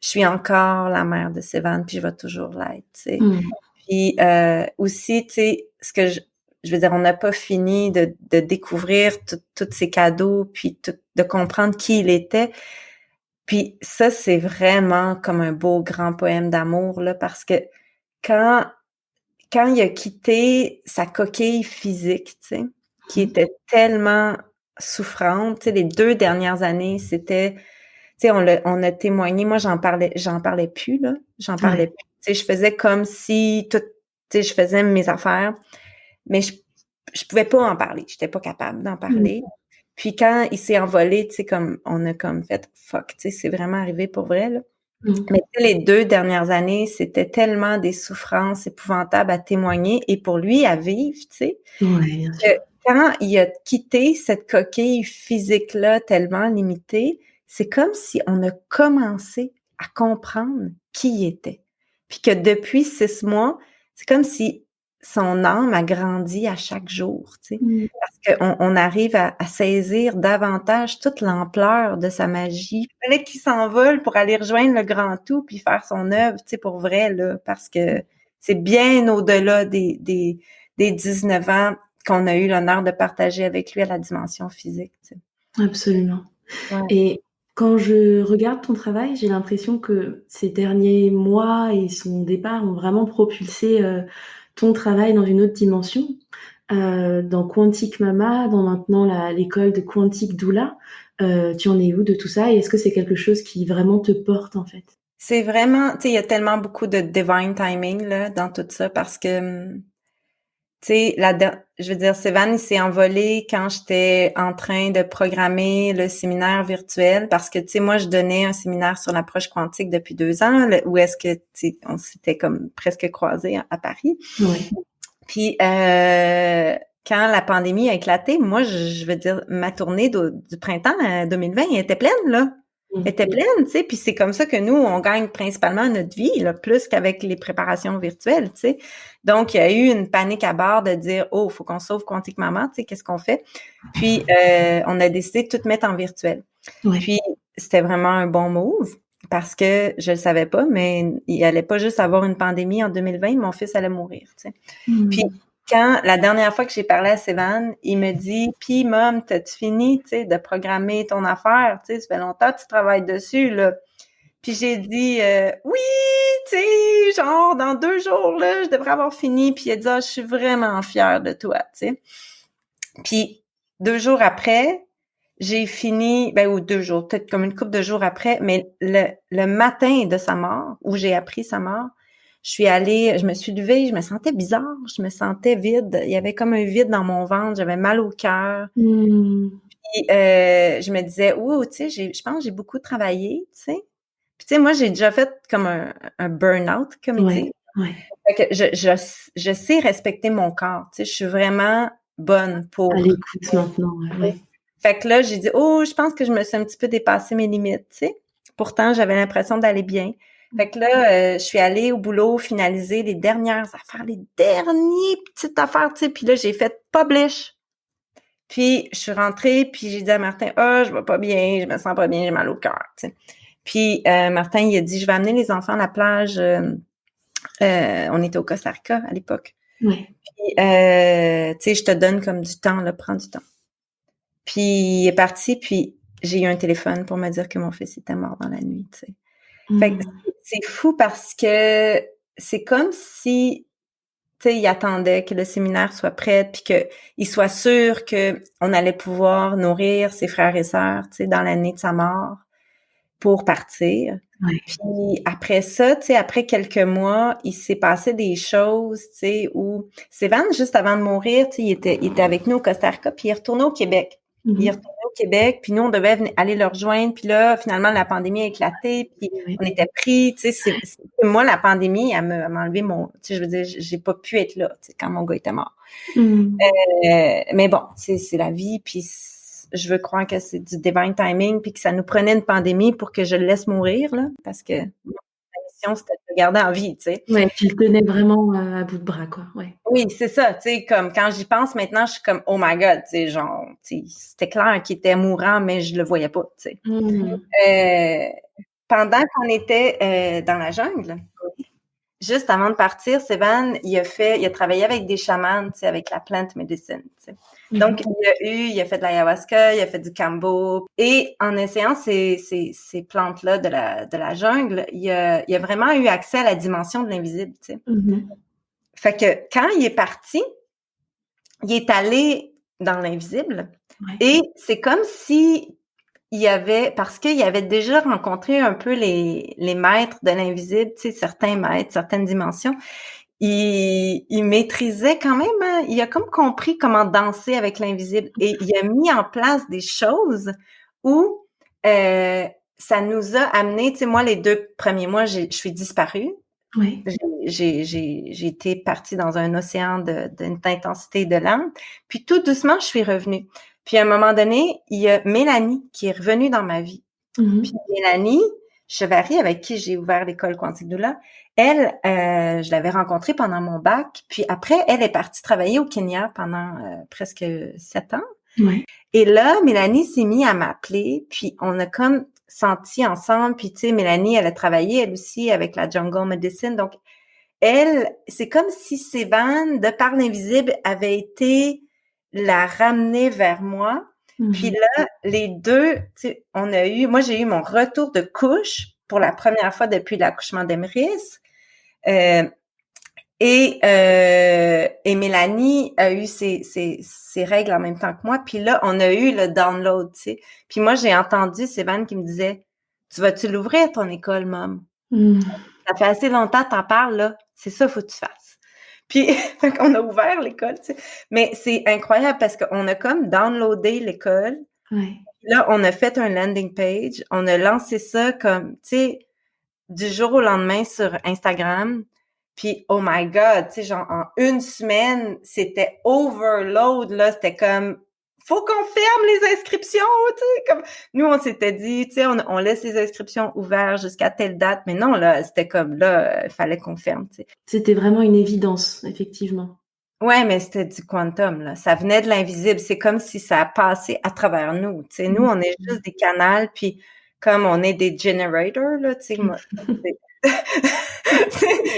je suis encore la mère de Sévan, puis je vais toujours l'être, tu sais. Puis aussi, tu sais, ce que je veux dire, on n'a pas fini de découvrir tous ces cadeaux, puis de comprendre qui il était. Puis ça, c'est vraiment comme un beau grand poème d'amour, là, parce que quand il a quitté sa coquille physique, tu sais, qui était tellement souffrante, tu sais, les 2 dernières années, c'était, tu sais, on a témoigné, moi j'en parlais plus, là, j'en parlais plus. Tu sais, je faisais comme si tout, tu sais, je faisais mes affaires, mais je pouvais pas en parler, j'étais pas capable d'en parler. Puis quand il s'est envolé, tu sais, comme on a comme fait fuck, tu sais, c'est vraiment arrivé pour vrai, là. Mais tu sais, les 2 dernières années, c'était tellement des souffrances épouvantables à témoigner et pour lui à vivre, tu sais. Bien sûr. Que quand il a quitté cette coquille physique-là tellement limitée, c'est comme si on a commencé à comprendre qui il était. Puis que depuis 6 mois, c'est comme si son âme a grandi à chaque jour, tu sais. Parce qu'on arrive à saisir davantage toute l'ampleur de sa magie. Il fallait qu'il s'envole pour aller rejoindre le grand tout puis faire son œuvre, tu sais, pour vrai, là, parce que c'est bien au-delà des 19 ans qu'on a eu l'honneur de partager avec lui à la dimension physique, tu sais. Absolument. Ouais. Et quand je regarde ton travail, j'ai l'impression que ces derniers mois et son départ ont vraiment propulsé ton travail dans une autre dimension. Dans Quantique Mama, dans maintenant l'école de Quantique Doula, tu en es où de tout ça et est-ce que c'est quelque chose qui vraiment te porte en fait? C'est vraiment, tu sais, il y a tellement beaucoup de divine timing là dans tout ça parce que tu sais, je veux dire, Sévan, il s'est envolé quand j'étais en train de programmer le séminaire virtuel parce que, tu sais, moi, je donnais un séminaire sur l'approche quantique depuis 2 ans, où est-ce que, tu sais, on s'était comme presque croisés à Paris. Ouais. Puis, quand la pandémie a éclaté, moi, je veux dire, ma tournée du printemps 2020, elle était pleine, là. Elle était pleine, tu sais, puis c'est comme ça que nous, on gagne principalement notre vie, là, plus qu'avec les préparations virtuelles, tu sais. Donc, il y a eu une panique à bord de dire, oh, faut qu'on sauve Quantique Maman, tu sais, qu'est-ce qu'on fait? Puis, on a décidé de tout mettre en virtuel. Ouais. Puis, c'était vraiment un bon move parce que je le savais pas, mais il allait pas juste avoir une pandémie en 2020, mon fils allait mourir, tu sais. Puis, quand la dernière fois que j'ai parlé à Sévan, il me dit « Puis, Mom, t'as-tu fini, tu sais, de programmer ton affaire? Tu sais, ça fait longtemps que tu travailles dessus, là. » Puis j'ai dit oui, tu sais, genre, dans 2 jours, là, je devrais avoir fini. » Puis il a dit « Ah, je suis vraiment fière de toi, tu sais. » Puis 2 jours après, j'ai fini, ou 2 jours, peut-être comme une couple de jours après, mais le matin de sa mort, où j'ai appris sa mort, je me suis levée, je me sentais bizarre, je me sentais vide. Il y avait comme un vide dans mon ventre, j'avais mal au cœur. Puis je me disais, ouh, tu sais, je pense que j'ai beaucoup travaillé, tu sais. Puis tu sais, moi, j'ai déjà fait comme un burn-out, comme ils disent. Fait que je sais respecter mon corps, tu sais, je suis vraiment bonne pour... À l'écoute maintenant, ouais. Fait que là, j'ai dit, oh, je pense que je me suis un petit peu dépassé mes limites, tu sais. Pourtant, j'avais l'impression d'aller bien. Fait que là, je suis allée au boulot finaliser les dernières affaires, les dernières petites affaires, tu sais. Puis là, j'ai fait publish. Puis, je suis rentrée, puis j'ai dit à Martin, « Ah, je vais pas bien, je me sens pas bien, j'ai mal au cœur. » Puis, Martin, il a dit, « Je vais amener les enfants à la plage. » On était au Costa Rica à l'époque. Ouais. Puis, je te donne comme du temps, là, prends du temps. Puis, il est parti, puis j'ai eu un téléphone pour me dire que mon fils était mort dans la nuit, tu sais. Fait que c'est fou parce que c'est comme si, tu sais, il attendait que le séminaire soit prêt, puis qu'il soit sûr que on allait pouvoir nourrir ses frères et sœurs, tu sais, dans l'année de sa mort pour partir. Ouais. Puis après ça, tu sais, après quelques mois, il s'est passé des choses, tu sais, où Sévan, juste avant de mourir, tu sais, il était avec nous au Costa Rica, puis il est retourné au Québec. Il est retourné au Québec, puis nous, on devait aller le rejoindre, puis là, finalement, la pandémie a éclaté, puis on était pris, tu sais, moi, la pandémie, elle m'a enlevé mon, tu sais, je veux dire, j'ai pas pu être là, tu sais, quand mon gars était mort. Mais bon, c'est la vie, puis je veux croire que c'est du divine timing, puis que ça nous prenait une pandémie pour que je le laisse mourir, là, parce que ma mission, c'était de le garder en vie, tu sais. Ouais, tu le tenais vraiment à bout de bras, quoi. Ouais. Oui, c'est ça, tu sais, comme quand j'y pense maintenant, je suis comme, oh my God, tu sais, genre, tu sais, c'était clair qu'il était mourant, mais je le voyais pas, tu sais. Pendant qu'on était dans la jungle, juste avant de partir, Sévan, il a travaillé avec des chamans, tu sais, avec la plant medicine, tu sais. Donc, il a fait de l'ayahuasca, il a fait du kambo. Et en essayant ces plantes-là de la jungle, il a vraiment eu accès à la dimension de l'invisible, tu sais. Fait que quand il est parti, il est allé dans l'invisible. Et c'est comme si parce qu'il avait déjà rencontré un peu les maîtres de l'invisible, tu sais, certains maîtres, certaines dimensions. Il maîtrisait quand même, hein, il a comme compris comment danser avec l'invisible et il a mis en place des choses où ça nous a amené, tu sais, moi, les 2 premiers mois, je suis disparue. Oui. J'ai été partie dans un océan d'intensité de larmes. Puis tout doucement, je suis revenue. Puis à un moment donné, il y a Mélanie qui est revenue dans ma vie. Puis Mélanie Chevary, avec qui j'ai ouvert l'école Quantique Doula, elle, je l'avais rencontrée pendant mon bac. Puis après, elle est partie travailler au Kenya pendant presque 7 ans. Ouais. Et là, Mélanie s'est mise à m'appeler. Puis on a comme senti ensemble. Puis tu sais, Mélanie, elle a travaillé elle aussi avec la Jungle Medicine. Donc elle, c'est comme si Sévan, de par l'invisible, avait été la ramener vers moi. Puis là, les deux, tu sais, moi j'ai eu mon retour de couche pour la première fois depuis l'accouchement d'Emrys. Et Mélanie a eu ses règles en même temps que moi. Puis là, on a eu le download, tu sais. Puis moi, j'ai entendu Sévan qui me disait, « Tu vas-tu l'ouvrir, ton école, Mom? Ça fait assez longtemps que t'en parles, là. C'est ça, faut que tu fasses. » Puis, fait qu'on a ouvert l'école, tu sais. Mais c'est incroyable parce qu'on a comme downloadé l'école. Ouais. Là, on a fait un landing page. On a lancé ça comme, tu sais, du jour au lendemain sur Instagram. Puis, oh my God, tu sais, genre, en une semaine, c'était overload, là. C'était comme, faut qu'on ferme les inscriptions, tu sais, comme, nous, on s'était dit, tu sais, on laisse les inscriptions ouvertes jusqu'à telle date, mais non, là, c'était comme, là, il fallait qu'on ferme, tu sais. C'était vraiment une évidence, effectivement. Ouais, mais c'était du quantum, là. Ça venait de l'invisible. C'est comme si ça a passé à travers nous, tu sais. Nous, on est juste des canals, puis comme on est des generators, là, tu sais, moi, c'est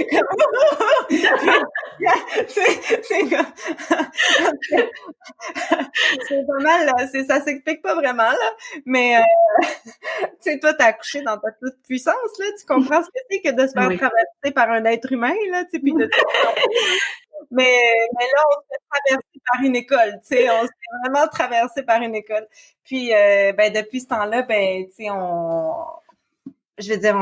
pas mal, là. Ça s'explique pas vraiment, là. Mais, tu sais, toi, t'as accouché dans ta toute puissance, là. Tu comprends ce que c'est que de se faire traverser par un être humain, là, tu sais, puis de mais là, on se fait traverser par une école, tu sais. On se fait vraiment traverser par une école. Puis, ben, depuis ce temps-là, ben, tu sais, je veux dire,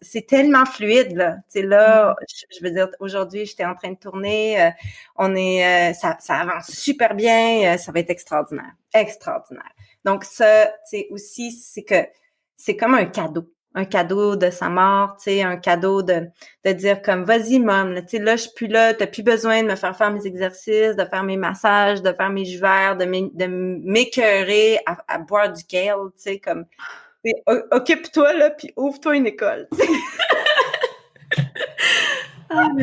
c'est tellement fluide, là. Tu sais, là, je veux dire, aujourd'hui, j'étais en train de tourner, ça avance super bien, ça va être extraordinaire. Extraordinaire. Donc, ça, tu sais, aussi, c'est que c'est comme un cadeau de sa mort, tu sais, un cadeau de dire comme, vas-y, Mom, tu sais, là, je suis plus là, t'as plus besoin de me faire mes exercices, de faire mes massages, de faire mes jus verts, de m'écœurer à boire du kale, tu sais, comme, occupe-toi, là, puis ouvre-toi une école. Ah, mais...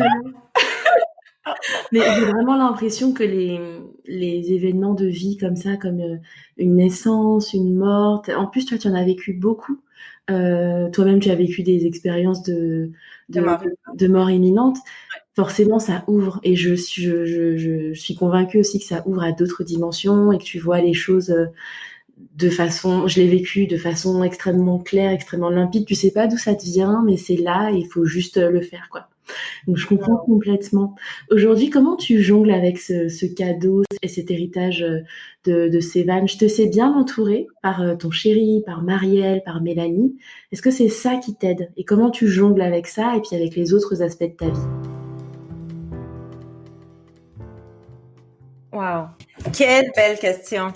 Mais j'ai vraiment l'impression que les événements de vie comme ça, comme une naissance, une mort, en plus toi tu en as vécu beaucoup. Toi-même tu as vécu des expériences de de, Marie. de mort imminente. Forcément ça ouvre et je suis convaincue aussi que ça ouvre à d'autres dimensions et que tu vois les choses de façon, je l'ai vécu de façon extrêmement claire, extrêmement limpide. Tu sais pas d'où ça te vient, mais c'est là et il faut juste le faire, quoi. Donc je comprends complètement. Aujourd'hui, comment tu jongles avec ce cadeau et cet héritage de Sévan? Je te sais bien entourée par ton chéri, par Marielle, par Mélanie. Est-ce que c'est ça qui t'aide? Et comment tu jongles avec ça et puis avec les autres aspects de ta vie? Wow, quelle belle question.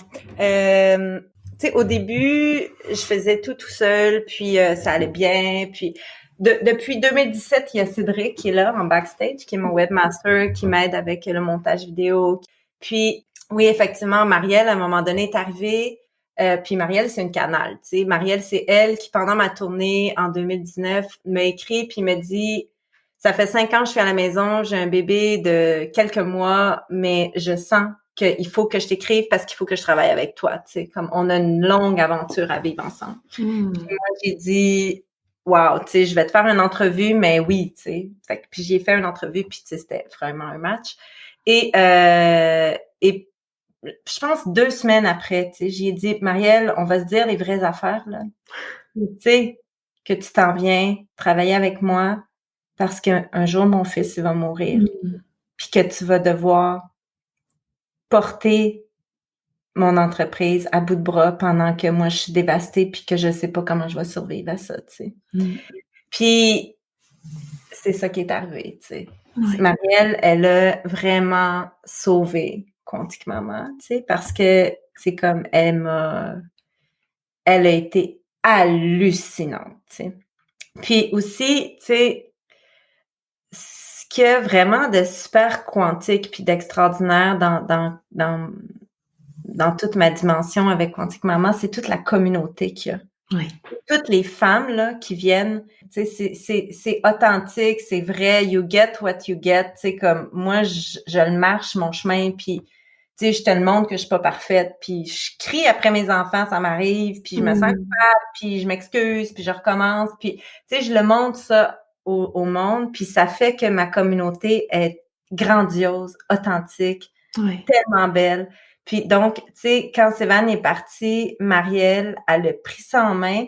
Tu sais, au début, je faisais tout seul, puis ça allait bien. Puis depuis 2017, il y a Cédric qui est là en backstage, qui est mon webmaster, qui m'aide avec le montage vidéo. Puis oui, effectivement, Marielle, à un moment donné, est arrivée. Puis Marielle, c'est une canal. Tu sais, Marielle, c'est elle qui, pendant ma tournée en 2019, m'a écrit puis m'a dit, ça fait 5 ans que je suis à la maison, j'ai un bébé de quelques mois, mais je sens qu'il faut que je t'écrive parce qu'il faut que je travaille avec toi. Tu sais, comme on a une longue aventure à vivre ensemble. Puis moi, j'ai dit, wow, tu sais, je vais te faire une entrevue, mais oui, tu sais. Puis j'ai fait une entrevue, puis tu sais, c'était vraiment un match. Et je pense 2 semaines après, tu sais, j'ai dit, Marielle, on va se dire les vraies affaires, là. Tu sais, que tu t'en viens travailler avec moi parce qu'un jour, mon fils, il va mourir. Puis que tu vas devoir porter mon entreprise à bout de bras pendant que moi, je suis dévastée puis que je sais pas comment je vais survivre à ça, tu sais. Puis, c'est ça qui est arrivé, tu sais. Ouais. Marielle, elle a vraiment sauvé Quantique Maman, tu sais, parce que c'est comme, elle a été hallucinante, tu sais. Puis aussi, tu sais, ce qu'il y a vraiment de super quantique puis d'extraordinaire dans toute ma dimension avec Quantique Maman, c'est toute la communauté qu'il y a. Ouais. Toutes les femmes là qui viennent, tu sais, c'est authentique, c'est vrai, you get what you get, tu sais, comme moi, je le marche mon chemin, puis tu sais, je te le montre que je suis pas parfaite, puis je crie après mes enfants, ça m'arrive, puis je me sens coupable, puis je m'excuse, puis je recommence, puis tu sais, je le montre ça au monde, puis ça fait que ma communauté est grandiose, authentique, tellement belle. Puis donc, tu sais, quand Sévan est parti, Marielle, elle a pris ça en main,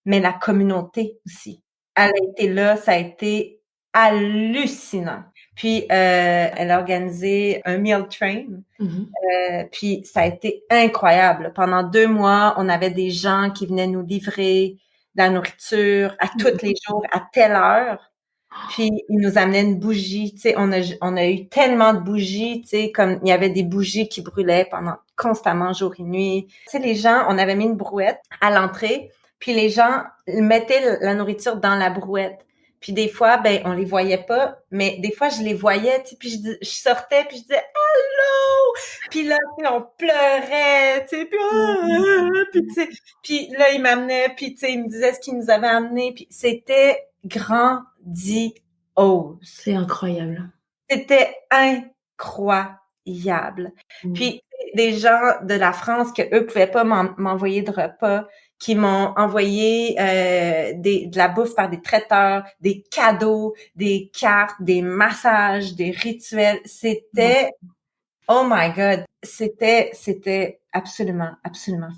mais la communauté aussi. Elle a été là, ça a été hallucinant. Puis, elle a organisé un meal train. Puis, ça a été incroyable. Pendant 2 mois, on avait des gens qui venaient nous livrer de la nourriture à tous les jours, à telle heure. Puis, ils nous amenaient une bougie. Tu sais, on a eu tellement de bougies, tu sais, comme il y avait des bougies qui brûlaient pendant constamment jour et nuit. Tu sais, les gens, on avait mis une brouette à l'entrée, puis les gens mettaient la nourriture dans la brouette. Puis des fois, ben, on les voyait pas, mais des fois, je les voyais, tu sais, puis je sortais, puis je disais «Allô!» Puis là, tu sais, on pleurait, tu sais, puis tu sais, puis là, ils m'amenaient, puis tu sais, ils me disaient ce qu'ils nous avaient amené, puis c'était grandiose. C'est incroyable. C'était incroyable. Puis des gens de la France que eux pouvaient pas m'envoyer de repas, qui m'ont envoyé de la bouffe par des traiteurs, des cadeaux, des cartes, des massages, des rituels. C'était oh my God, c'était absolument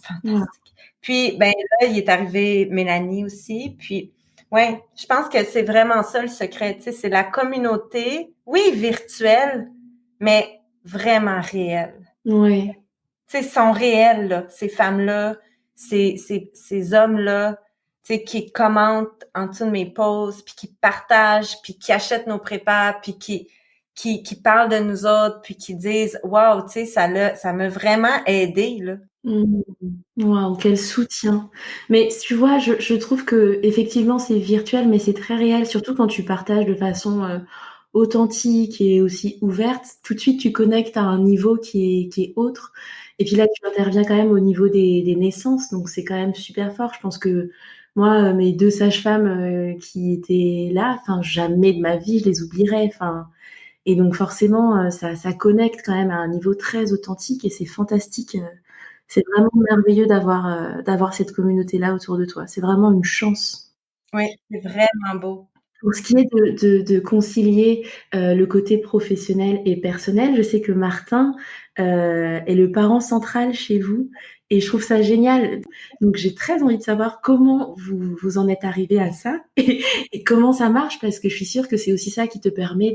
fantastique. Puis ben là, il est arrivé Mélanie aussi, puis ouais, je pense que c'est vraiment ça le secret, tu sais, c'est la communauté, oui, virtuelle, mais vraiment réelle. Ouais. Tu sais, sont réels là, ces femmes-là, ces hommes-là, tu sais, qui commentent en dessous de mes posts, puis qui partagent, puis qui achètent nos prépas, puis qui parlent de nous autres, puis qui disent wow, tu sais, ça m'a vraiment aidé là. Waouh, quel soutien. Mais tu vois, je trouve que effectivement c'est virtuel, mais c'est très réel, surtout quand tu partages de façon authentique et aussi ouverte. Tout de suite, tu connectes à un niveau qui est autre. Et puis là, tu interviens quand même au niveau des naissances, donc c'est quand même super fort. Je pense que moi, mes 2 sages-femmes qui étaient là, enfin jamais de ma vie je les oublierai. Enfin, Et donc forcément, ça connecte quand même à un niveau très authentique et c'est fantastique. C'est vraiment merveilleux d'avoir cette communauté-là autour de toi. C'est vraiment une chance. Oui, c'est vraiment beau. Pour ce qui est de concilier le côté professionnel et personnel, je sais que Martin est le parent central chez vous et je trouve ça génial. Donc j'ai très envie de savoir comment vous en êtes arrivé à ça et comment ça marche parce que je suis sûre que c'est aussi ça qui te permet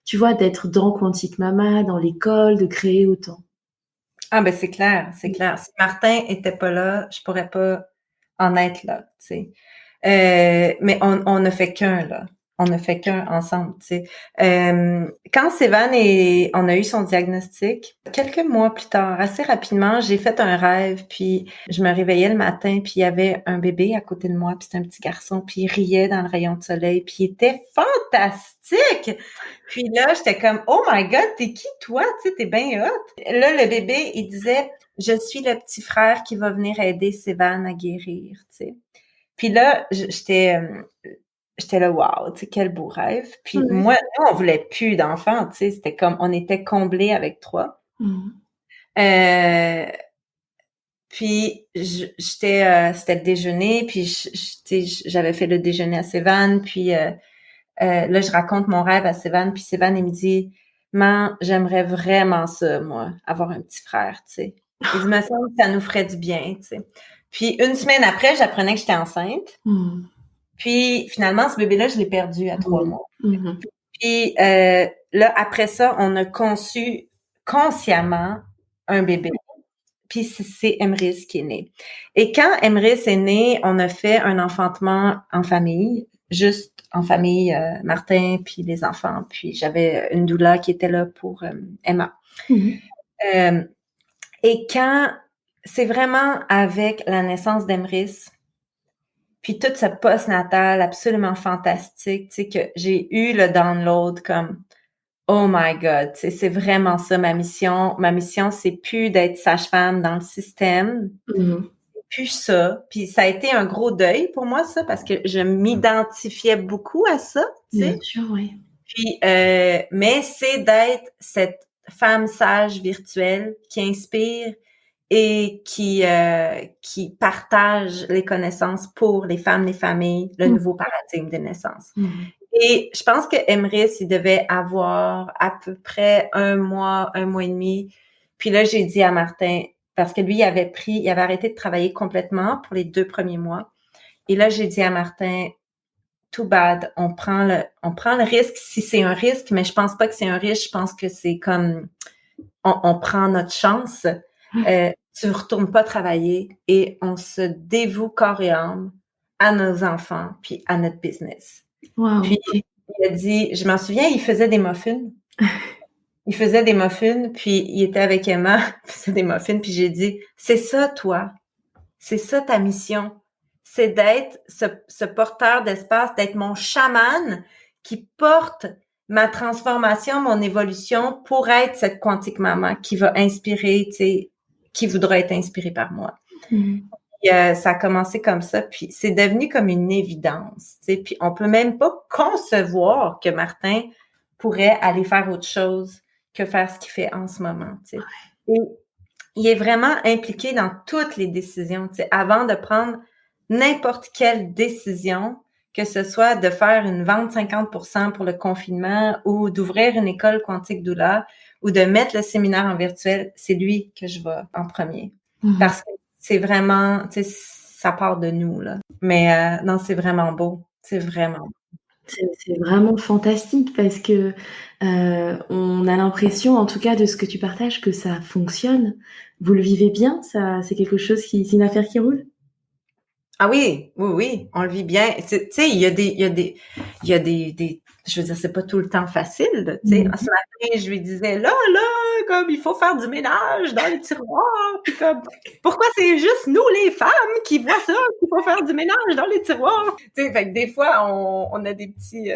tu vois, d'être dans Quantique Mama, dans l'école, de créer autant. Ah ben c'est clair, c'est clair. Si Martin était pas là, je pourrais pas en être là, tu sais. Mais on ne fait qu'un, là. On ne fait qu'un ensemble, tu sais. Quand Sévan on a eu son diagnostic, quelques mois plus tard, assez rapidement, j'ai fait un rêve, puis je me réveillais le matin, puis il y avait un bébé à côté de moi, puis c'était un petit garçon, puis il riait dans le rayon de soleil, puis il était fantastique! Puis là, j'étais comme, oh my God, t'es qui toi? Tu sais, t'es bien hot. Là, le bébé, il disait, je suis le petit frère qui va venir aider Sévan à guérir, tu sais. Puis là, j'étais là, wow, tu sais, quel beau rêve. Puis moi, nous, on voulait plus d'enfants, tu sais, c'était comme, on était comblés avec 3. Puis c'était le déjeuner, puis j'avais fait le déjeuner à Sévan, puis là, je raconte mon rêve à Sévan, puis Sévan, il me dit, Man, j'aimerais vraiment ça, moi, avoir un petit frère, tu sais. Il dit, me semble que ça nous ferait du bien, tu sais. Puis une semaine après, j'apprenais que j'étais enceinte. Puis finalement, ce bébé-là, je l'ai perdu à 3 mois. Puis là, après ça, on a conçu consciemment un bébé. Puis c'est Emrys qui est né. Et quand Emrys est né, on a fait un enfantement en famille, juste en famille, Martin, puis les enfants. Puis j'avais une doula qui était là pour Emma. Et quand c'est vraiment avec la naissance d'Emrys, puis toute ce post-natal absolument fantastique, tu sais, que j'ai eu le download comme oh my God, tu sais, c'est vraiment ça ma mission. Ma mission, c'est plus d'être sage-femme dans le système. C'est plus ça. Puis ça a été un gros deuil pour moi, ça, parce que je m'identifiais beaucoup à ça, tu sais. Bien sûr, oui. Puis, mais c'est d'être cette femme sage virtuelle qui inspire et qui partage les connaissances pour les femmes, les familles, le nouveau paradigme des naissances. Et je pense que Emrys, il devait avoir à peu près 1 mois et demi. Puis là, j'ai dit à Martin, parce que lui, il avait arrêté de travailler complètement pour les 2 premiers mois. Et là, j'ai dit à Martin, too bad, on prend le risque si c'est un risque, mais je pense pas que c'est un risque, je pense que c'est comme, on prend notre chance. Tu retournes pas travailler et on se dévoue corps et âme à nos enfants puis à notre business. Wow. Puis il a dit, je m'en souviens, il faisait des muffins. Il faisait des muffins, puis il était avec Emma, il faisait des muffins, puis j'ai dit, c'est ça toi, c'est ça ta mission, c'est d'être ce porteur d'espace, d'être mon chaman qui porte ma transformation, mon évolution pour être cette quantique maman qui va inspirer, tu sais, qui voudra être inspirée par moi. Puis, ça a commencé comme ça, puis c'est devenu comme une évidence, tu sais, puis on peut même pas concevoir que Martin pourrait aller faire autre chose que faire ce qu'il fait en ce moment, tu sais. Et il est vraiment impliqué dans toutes les décisions, tu sais, avant de prendre n'importe quelle décision, que ce soit de faire une vente 50% pour le confinement ou d'ouvrir une école quantique doula ou de mettre le séminaire en virtuel, c'est lui que je vais en premier. Parce que c'est vraiment, tu sais, ça part de nous, là. Mais non, c'est vraiment beau. C'est vraiment beau. C'est vraiment fantastique parce que on a l'impression, en tout cas de ce que tu partages, que ça fonctionne. Vous le vivez bien, ça, c'est quelque chose c'est une affaire qui roule? Ah oui, oui, on le vit bien. Tu sais, il y a des, je veux dire, c'est pas tout le temps facile, tu sais. Ce matin, je lui disais, là, comme, il faut faire du ménage dans les tiroirs, puis comme, pourquoi c'est juste nous, les femmes, qui voient ça, qu'il faut faire du ménage dans les tiroirs? Tu sais, fait que des fois, on a des petits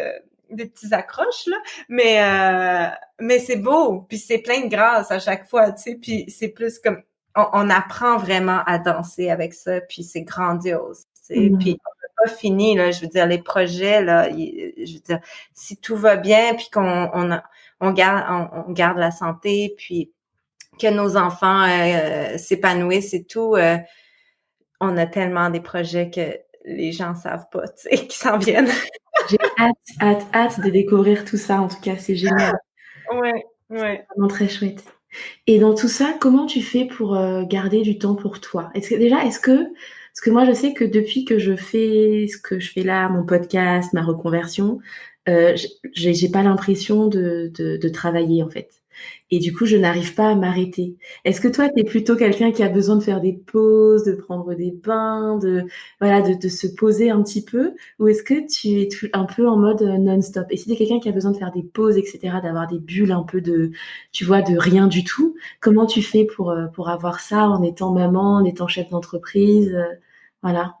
accroches, là, mais c'est beau, puis c'est plein de grâce à chaque fois, tu sais, puis c'est plus comme, on apprend vraiment à danser avec ça, puis c'est grandiose. Puis on n'a pas fini, là, je veux dire, les projets, là, je veux dire, si tout va bien, puis qu'on on garde la santé, puis que nos enfants s'épanouissent et tout. On a tellement des projets que les gens savent pas, tu sais, qui s'en viennent. J'ai hâte de découvrir tout ça. En tout cas, c'est génial. Ouais, ouais. Vraiment très chouette. Et dans tout ça, comment tu fais pour garder du temps pour toi? Parce que moi, je sais que depuis que je fais ce que je fais là, mon podcast, ma reconversion, j'ai pas l'impression de travailler en fait. Et du coup, je n'arrive pas à m'arrêter. Est-ce que toi, tu es plutôt quelqu'un qui a besoin de faire des pauses, de prendre des bains, de se poser un petit peu, ou est-ce que tu es un peu en mode non-stop? Et si tu es quelqu'un qui a besoin de faire des pauses, etc., d'avoir des bulles un peu tu vois, de rien du tout, comment tu fais pour avoir ça en étant maman, en étant chef d'entreprise, voilà.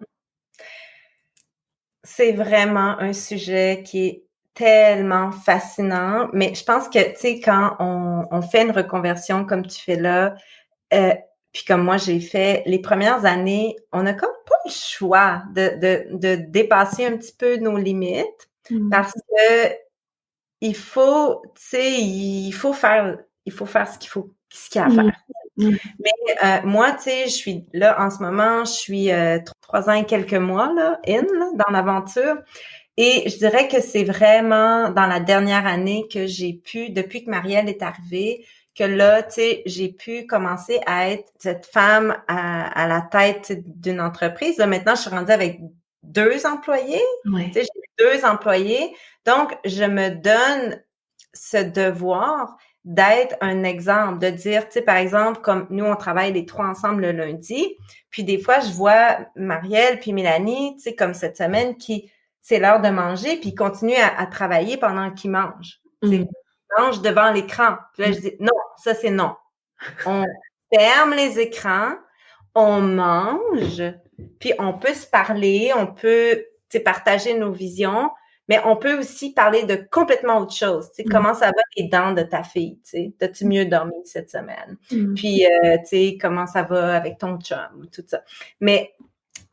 C'est vraiment un sujet qui est tellement fascinant, mais je pense que, tu sais, quand on fait une reconversion comme tu fais là, puis comme moi j'ai fait, les premières années, on a comme pas le choix de dépasser un petit peu nos limites parce que il faut, tu sais, il faut faire ce qu'il y a à faire. Mmh. Moi, tu sais, je suis là en ce moment, je suis 3 ans et quelques mois là, dans l'aventure. Et je dirais que c'est vraiment dans la dernière année que j'ai pu, depuis que Marielle est arrivée, que là, tu sais, j'ai pu commencer à être cette femme à la tête d'une entreprise. Là, maintenant, je suis rendue avec 2 employés. Ouais. Tu sais, j'ai 2 employés. Donc, je me donne ce devoir d'être un exemple, de dire, tu sais, par exemple, comme nous, on travaille les 3 ensemble le lundi, puis des fois, je vois Marielle puis Mélanie, tu sais, comme cette semaine, qui c'est l'heure de manger, puis ils continuent à travailler pendant qu'ils mangent. Tu sais, ils mangent devant l'écran. Puis là, je dis, non, ça, c'est non. On ferme les écrans, on mange, puis on peut se parler, on peut, tu sais, partager nos visions, mais on peut aussi parler de complètement autre chose. Tu sais, comment ça va les dents de ta fille, tu sais, t'as-tu mieux dormi cette semaine? Puis, tu sais, comment ça va avec ton chum, tout ça. Mais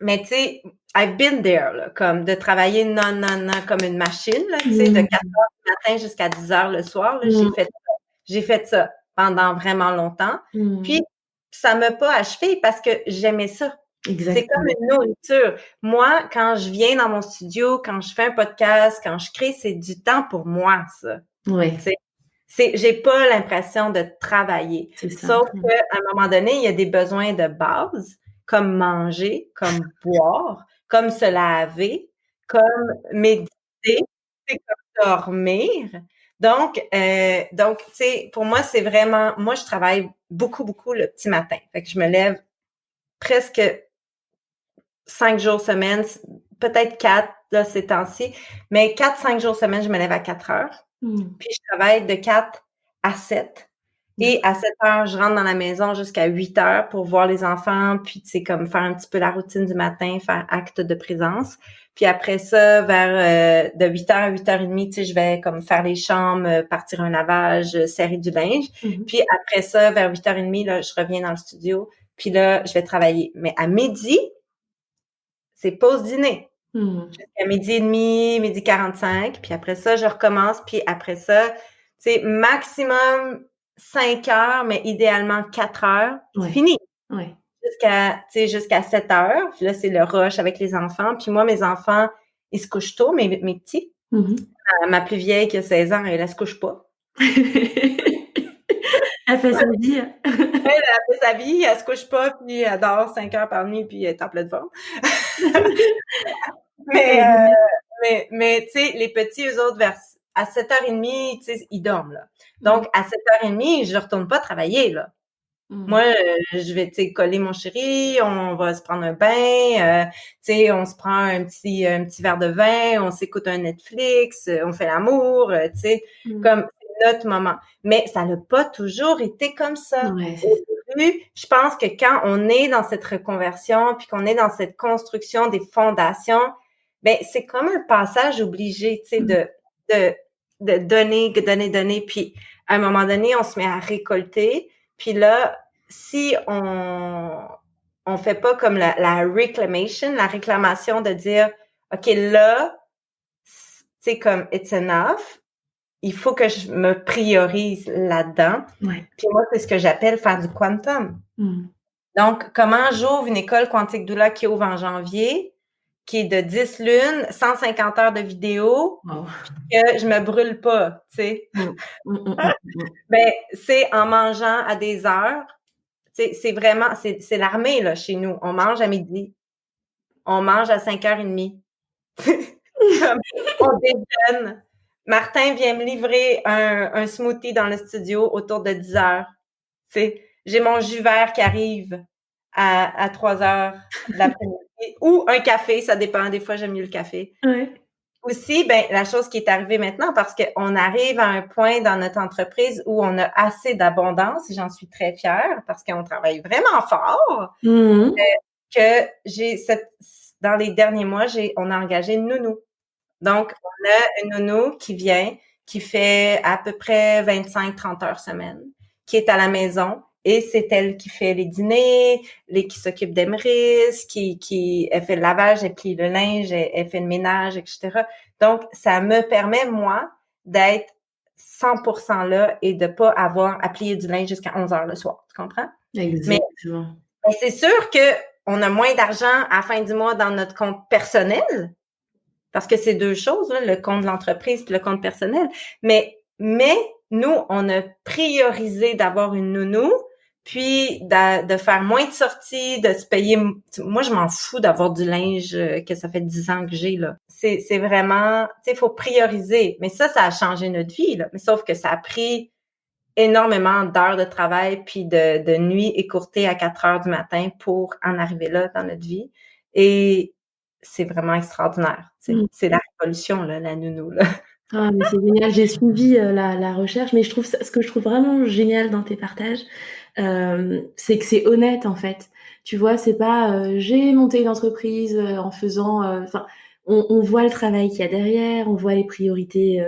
tu sais, I've been there, là, comme de travailler non, comme une machine, là, tu sais, de 4 heures du matin jusqu'à 10 heures le soir, là, j'ai fait ça pendant vraiment longtemps. Puis, ça m'a pas achevé parce que j'aimais ça. C'est comme une nourriture. Moi, quand je viens dans mon studio, quand je fais un podcast, quand je crée, c'est du temps pour moi, ça. Ouais. J'ai pas l'impression de travailler. Sauf qu'à un moment donné, il y a des besoins de base, comme manger, comme boire, comme se laver, comme méditer, comme dormir. Donc, tu sais, pour moi, c'est vraiment, moi, je travaille beaucoup, beaucoup le petit matin. Fait que je me lève presque 5 jours semaine, peut-être 4 là, ces temps-ci, mais 4-5 jours semaine, je me lève à 4 heures. Puis je travaille de 4 à 7. Et à 7 heures, je rentre dans la maison jusqu'à 8 heures pour voir les enfants, puis tu sais, comme faire un petit peu la routine du matin, faire acte de présence. Puis après ça, vers de 8 heures à 8h30, tu sais, je vais comme faire les chambres, partir un lavage, serrer du linge. Puis après ça, vers 8h30, là, je reviens dans le studio. Puis là, je vais travailler. Mais à midi, c'est pause dîner. Jusqu'à midi et demi, midi 45. Puis après ça, je recommence. Puis après ça, c'est maximum 5 heures, mais idéalement 4 heures. C'est fini. Ouais. Jusqu'à 7 heures. Puis là, c'est le rush avec les enfants. Puis moi, mes enfants, ils se couchent tôt, mes petits. Ma plus vieille qui a 16 ans, elle se couche pas. Elle fait sa vie. Elle fait sa vie, elle se couche pas, puis elle dort 5 heures par nuit, puis elle est en pleine forme. mais tu sais, les petits, eux autres, à 7h30, tu sais, ils dorment, là. Donc, à 7h30, je retourne pas travailler, là. Moi, je vais, tu sais, coller mon chéri, on va se prendre un bain, tu sais, on se prend un petit verre de vin, on s'écoute un Netflix, on fait l'amour, tu sais, comme c'est notre moment. Mais ça n'a pas toujours été comme ça. Ouais, Au début, je pense que quand on est dans cette reconversion, puis qu'on est dans cette construction des fondations, ben c'est comme un passage obligé, tu sais, de donner, puis à un moment donné, on se met à récolter, puis là, si on fait pas comme la reclamation, la réclamation de dire, OK, là, c'est comme it's enough, il faut que je me priorise là-dedans. Ouais. Puis moi, c'est ce que j'appelle faire du quantum. Mm. Donc, comment j'ouvre une école quantique doula qui ouvre en janvier, qui est de 10 lunes, 150 heures de vidéo, Wow. que je me brûle pas, tu sais. Ben, c'est en mangeant à des heures. C'est vraiment, c'est l'armée, là, chez nous. On mange à midi. On mange à 5h30. Comme, on déjeune. Martin vient me livrer un smoothie dans le studio autour de 10h. J'ai mon jus vert qui arrive à 3h de l'après-midi. Ou un café, ça dépend. Des fois, j'aime mieux le café. Ouais. Aussi, ben, la chose qui est arrivée maintenant, parce qu'on arrive à un point dans notre entreprise où on a assez d'abondance, et j'en suis très fière, parce qu'on travaille vraiment fort, que dans les derniers mois, on a engagé une nounou. Donc, on a une nounou qui vient, qui fait à peu près 25-30 heures semaine, qui est à la maison, et c'est elle qui fait les dîners, qui s'occupe d'Emeris, elle fait le lavage, elle plie le linge, elle fait le ménage, etc. Donc, ça me permet, moi, d'être 100% là et de pas avoir à plier du linge jusqu'à 11 heures le soir. Tu comprends? Exactement. Mais c'est sûr que on a moins d'argent à la fin du mois dans notre compte personnel, parce que c'est deux choses, là, le compte de l'entreprise et le compte personnel. Mais nous, on a priorisé d'avoir une nounou, puis de faire moins de sorties, de se payer. Moi, je m'en fous d'avoir du linge que ça fait 10 ans que j'ai, là. C'est vraiment, tu sais, il faut prioriser. Mais ça a changé notre vie, là. Mais sauf que ça a pris énormément d'heures de travail puis de nuits écourtées à 4h du matin pour en arriver là dans notre vie. Et c'est vraiment extraordinaire. C'est la révolution, là, la nounou, là. Ah, mais c'est génial. J'ai suivi la recherche, mais ce que je trouve vraiment génial dans tes partages, c'est que c'est honnête, en fait. Tu vois, c'est pas j'ai monté une entreprise en faisant. Enfin, on voit le travail qu'il y a derrière, on voit les priorités,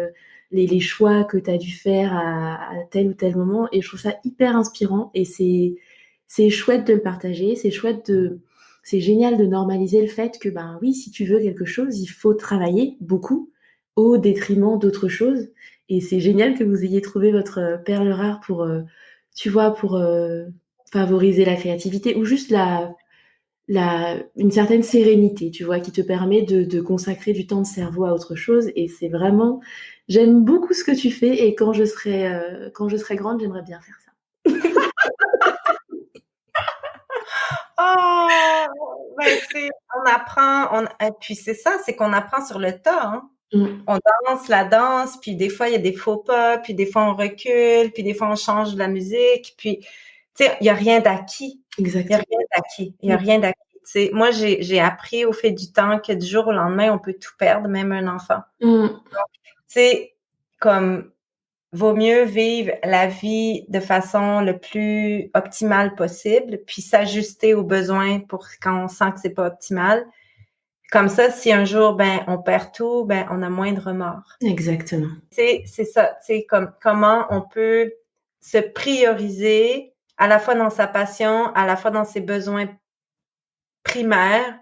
les choix que tu as dû faire à tel ou tel moment, et je trouve ça hyper inspirant. Et c'est chouette de le partager, c'est génial de normaliser le fait que, ben oui, si tu veux quelque chose, il faut travailler beaucoup au détriment d'autres choses. Et c'est génial que vous ayez trouvé votre perle rare pour, tu vois, pour favoriser la créativité ou juste une certaine sérénité, tu vois, qui te permet de consacrer du temps de cerveau à autre chose. Et c'est vraiment, j'aime beaucoup ce que tu fais, et quand je serai grande, j'aimerais bien faire ça. Oh! Ben, on apprend, et puis c'est ça, c'est qu'on apprend sur le tas, hein. On danse la danse, puis des fois, il y a des faux pas, puis des fois, on recule, puis des fois, on change de la musique, puis, tu sais, il y a rien d'acquis. Exactement. Il y a rien d'acquis. Tu sais, moi, j'ai appris au fil du temps que du jour au lendemain, on peut tout perdre, même un enfant. Donc, tu sais, comme, vaut mieux vivre la vie de façon le plus optimale possible, puis s'ajuster aux besoins pour quand on sent que c'est pas optimal. Comme ça, si un jour, ben, on perd tout, ben, on a moins de remords. Exactement. C'est ça, tu sais, comment on peut se prioriser à la fois dans sa passion, à la fois dans ses besoins primaires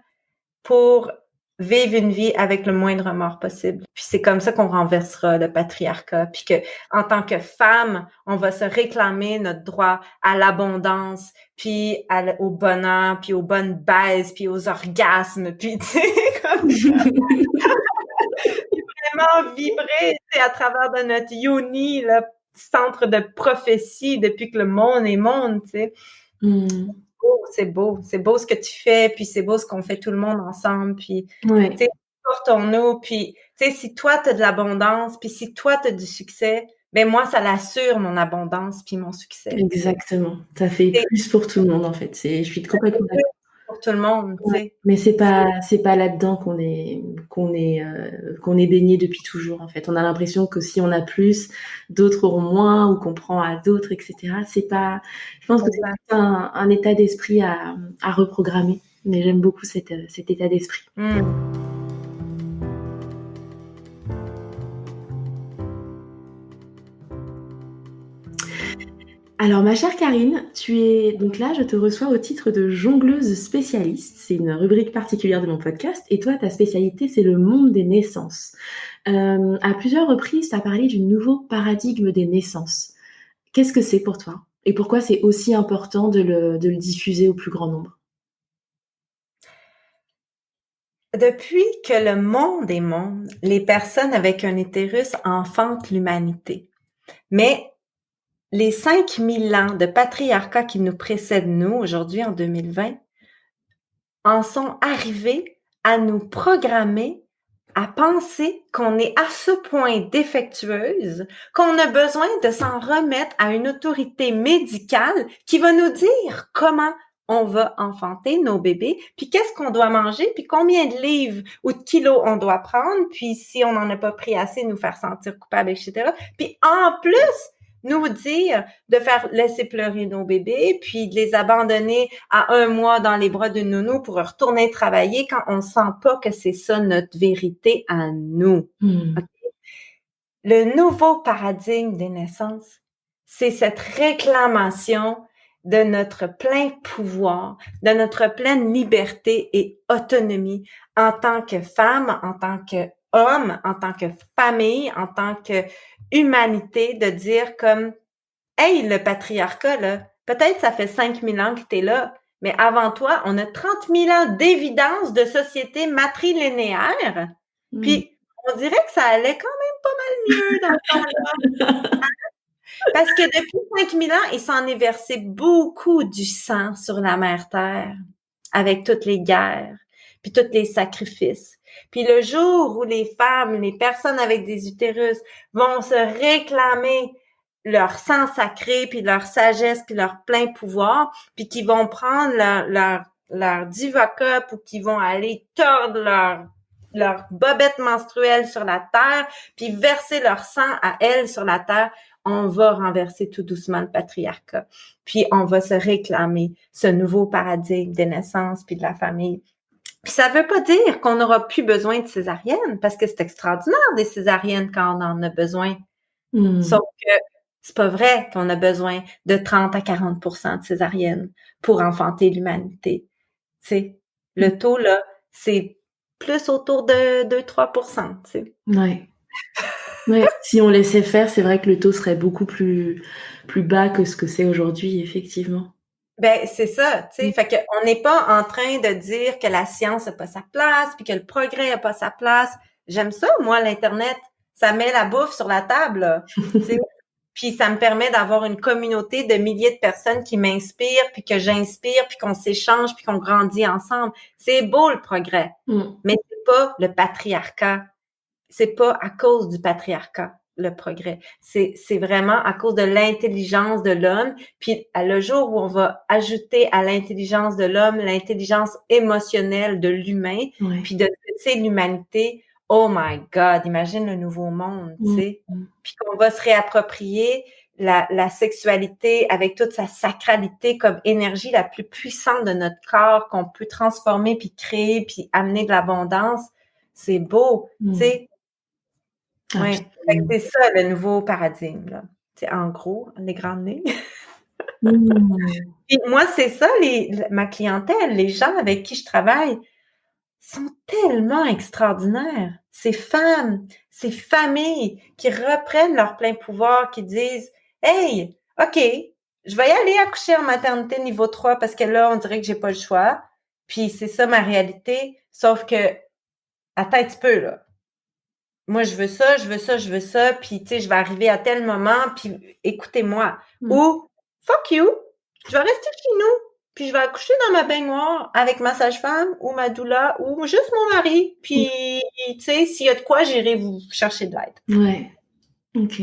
pour vivre une vie avec le moins de remords possible. Puis c'est comme ça qu'on renversera le patriarcat, puis que en tant que femme, on va se réclamer notre droit à l'abondance, puis au bonheur, puis aux bonnes baises, puis aux orgasmes, puis tu sais, comme vraiment vibrer, tu sais, à travers de notre yoni, le centre de prophétie depuis que le monde est monde, tu sais. C'est beau ce que tu fais, puis c'est beau ce qu'on fait tout le monde ensemble, puis tu sais, portons-nous, puis tu sais, si toi t'as de l'abondance, puis si toi t'as du succès, ben moi ça l'assure mon abondance puis mon succès. Exactement. Ça fait plus pour tout le monde, en fait. Je suis complètement d'accord. Pour tout le monde, tu sais. Mais c'est pas là-dedans qu'on est baigné depuis toujours, en fait. On a l'impression que si on a plus, d'autres auront moins, ou qu'on prend à d'autres, etc. Je pense que c'est un état d'esprit à reprogrammer. Mais j'aime beaucoup cet état d'esprit. Alors, ma chère Karine, donc là, je te reçois au titre de jongleuse spécialiste. C'est une rubrique particulière de mon podcast. Et toi, ta spécialité, c'est le monde des naissances. À plusieurs reprises, tu as parlé du nouveau paradigme des naissances. Qu'est-ce que c'est pour toi? Et pourquoi c'est aussi important de le diffuser au plus grand nombre? Depuis que le monde est monde, les personnes avec un utérus enfantent l'humanité. Mais les 5000 ans de patriarcat qui nous précèdent, nous, aujourd'hui en 2020, en sont arrivés à nous programmer à penser qu'on est à ce point défectueuse qu'on a besoin de s'en remettre à une autorité médicale qui va nous dire comment on va enfanter nos bébés, puis qu'est-ce qu'on doit manger, puis combien de livres ou de kilos on doit prendre, puis si on n'en a pas pris assez, nous faire sentir coupable, etc. Puis en plus, nous dire de faire laisser pleurer nos bébés, puis de les abandonner à 1 mois dans les bras d'une nounou pour retourner travailler quand on sent pas que c'est ça notre vérité à nous. Okay? Le nouveau paradigme des naissances, c'est cette réclamation de notre plein pouvoir, de notre pleine liberté et autonomie en tant que femme, en tant qu'homme, en tant que famille, en tant que humanité, de dire comme « Hey, le patriarcat, là, peut-être ça fait 5000 ans que t'es là, mais avant toi, on a 30 000 ans d'évidence de société matrilinéaire, puis on dirait que ça allait quand même pas mal mieux dans ce temps-là. » Parce que depuis 5000 ans, il s'en est versé beaucoup du sang sur la mère Terre, avec toutes les guerres, puis tous les sacrifices. Puis le jour où les femmes, les personnes avec des utérus vont se réclamer leur sang sacré, puis leur sagesse, puis leur plein pouvoir, puis qui vont prendre leur diva cup ou qui vont aller tordre leur bobette menstruelle sur la terre, puis verser leur sang à elles sur la terre, on va renverser tout doucement le patriarcat. Puis on va se réclamer ce nouveau paradigme des naissances puis de la famille. Puis ça veut pas dire qu'on n'aura plus besoin de césariennes, parce que c'est extraordinaire des césariennes quand on en a besoin. Sauf que c'est pas vrai qu'on a besoin de 30 à 40% de césariennes pour enfanter l'humanité. Tu sais, le taux, là, c'est plus autour de 2-3%, tu sais. Ouais. Ouais, si on laissait faire, c'est vrai que le taux serait beaucoup plus bas que ce que c'est aujourd'hui, effectivement. Ben, c'est ça, tu sais. Fait que on n'est pas en train de dire que la science n'a pas sa place, puis que le progrès n'a pas sa place. J'aime ça, moi, l'Internet. Ça met la bouffe sur la table, là, tu sais. Puis ça me permet d'avoir une communauté de milliers de personnes qui m'inspirent, puis que j'inspire, puis qu'on s'échange, puis qu'on grandit ensemble. C'est beau, le progrès. Mais c'est pas le patriarcat. C'est pas à cause du patriarcat, le progrès. C'est vraiment à cause de l'intelligence de l'homme. Puis le jour où on va ajouter à l'intelligence de l'homme l'intelligence émotionnelle de l'humain, puis de l'humanité, oh my God, imagine le nouveau monde, tu sais. Puis qu'on va se réapproprier la sexualité avec toute sa sacralité comme énergie la plus puissante de notre corps qu'on peut transformer puis créer puis amener de l'abondance. C'est beau, tu sais. Oui, c'est ça le nouveau paradigme, là. C'est en gros, les grandes lignes. Et moi, c'est ça, ma clientèle, les gens avec qui je travaille sont tellement extraordinaires. Ces femmes, ces familles qui reprennent leur plein pouvoir, qui disent « Hey, OK, je vais y aller accoucher en maternité niveau 3 parce que là, on dirait que j'ai pas le choix. Puis c'est ça ma réalité. Sauf que, attends un petit peu, là. Moi, je veux ça, je veux ça, je veux ça, puis tu sais, je vais arriver à tel moment, puis écoutez-moi. Ou, fuck you, je vais rester chez nous, puis je vais accoucher dans ma baignoire avec ma sage-femme ou ma doula ou juste mon mari, puis tu sais, s'il y a de quoi, j'irai vous chercher de l'aide. Ouais, ok.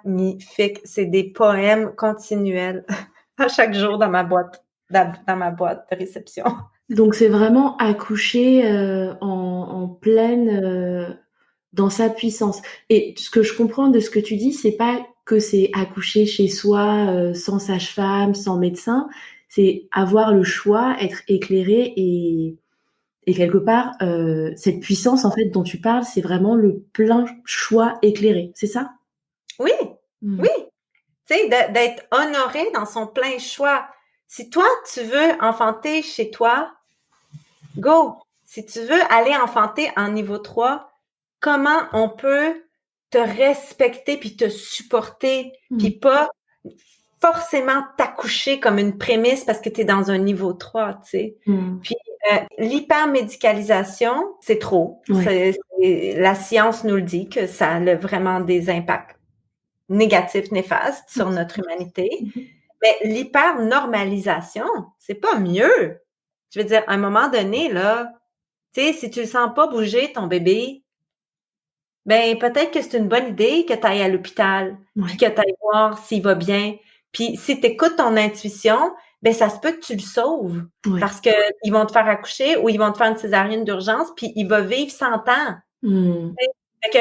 Magnifique, c'est des poèmes continuels à chaque jour dans ma boîte de réception. Donc c'est vraiment accoucher en pleine... dans sa puissance. Et ce que je comprends de ce que tu dis, c'est pas que c'est accoucher chez soi, sans sage-femme, sans médecin, c'est avoir le choix, être éclairé et quelque part, cette puissance en fait dont tu parles, c'est vraiment le plein choix éclairé, c'est ça? Oui, oui. tu sais, d'être honoré dans son plein choix. Si toi, tu veux enfanter chez toi, go! Si tu veux aller enfanter en niveau 3, comment on peut te respecter puis te supporter puis pas forcément t'accoucher comme une prémisse parce que tu es dans un niveau 3, tu sais. Puis l'hypermédicalisation, c'est trop. Ouais. La science nous le dit que ça a vraiment des impacts négatifs, néfastes sur notre humanité. Mais l'hypernormalisation, c'est pas mieux. Je veux dire, à un moment donné, là, tu sais, si tu le sens pas bouger ton bébé, ben peut-être que c'est une bonne idée que tu ailles à l'hôpital, puis que tu ailles voir s'il va bien. Puis si tu écoutes ton intuition, ben ça se peut que tu le sauves parce que ils vont te faire accoucher ou ils vont te faire une césarienne d'urgence, puis il va vivre 100 ans. Fait que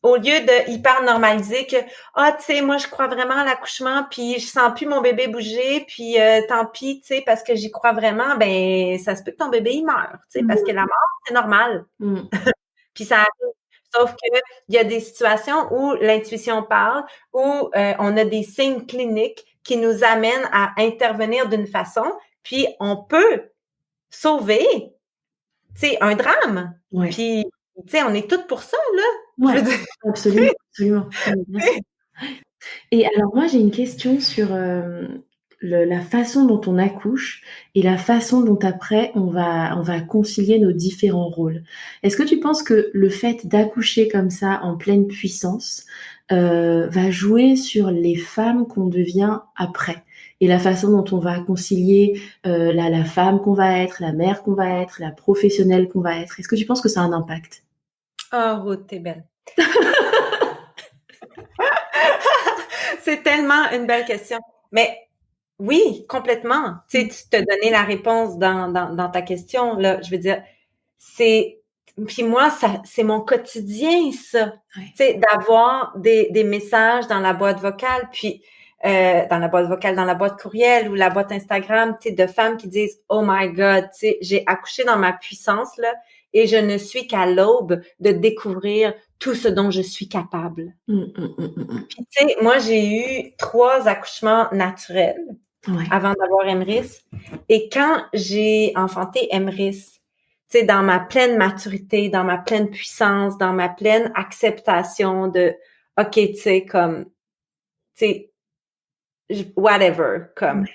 au lieu de hyper normaliser que tu sais, moi je crois vraiment à l'accouchement, puis je sens plus mon bébé bouger, puis tant pis, tu sais, parce que j'y crois vraiment, ben ça se peut que ton bébé il meure, tu sais, parce que la mort c'est normal. Puis ça arrive. Sauf que il y a des situations où l'intuition parle, où on a des signes cliniques qui nous amènent à intervenir d'une façon, puis on peut sauver, tu sais, un drame. Puis, tu sais, on est toutes pour ça, là. Ouais, absolument, absolument. Bien sûr. Et alors moi, j'ai une question sur la façon dont on accouche et la façon dont après on va concilier nos différents rôles. Est-ce que tu penses que le fait d'accoucher comme ça en pleine puissance va jouer sur les femmes qu'on devient après et la façon dont on va concilier la femme qu'on va être, la mère qu'on va être, la professionnelle qu'on va être? Est-ce que tu penses que ça a un impact? Oh, Ruth, t'es belle. C'est tellement une belle question. Mais oui, complètement. Tu sais, tu t'as donné la réponse dans ta question, là. Je veux dire, puis moi, c'est mon quotidien, ça. Tu sais, d'avoir des messages dans la boîte vocale, puis dans la boîte vocale, dans la boîte courriel ou la boîte Instagram, tu sais, de femmes qui disent « Oh my God, tu sais, j'ai accouché dans ma puissance, là, et je ne suis qu'à l'aube de découvrir tout ce dont je suis capable. » Puis, tu sais, moi, j'ai eu 3 accouchements naturels avant d'avoir Emrys. Et quand j'ai enfanté Emrys, tu sais, dans ma pleine maturité, dans ma pleine puissance, dans ma pleine acceptation de, OK, tu sais, comme, tu sais, whatever, comme,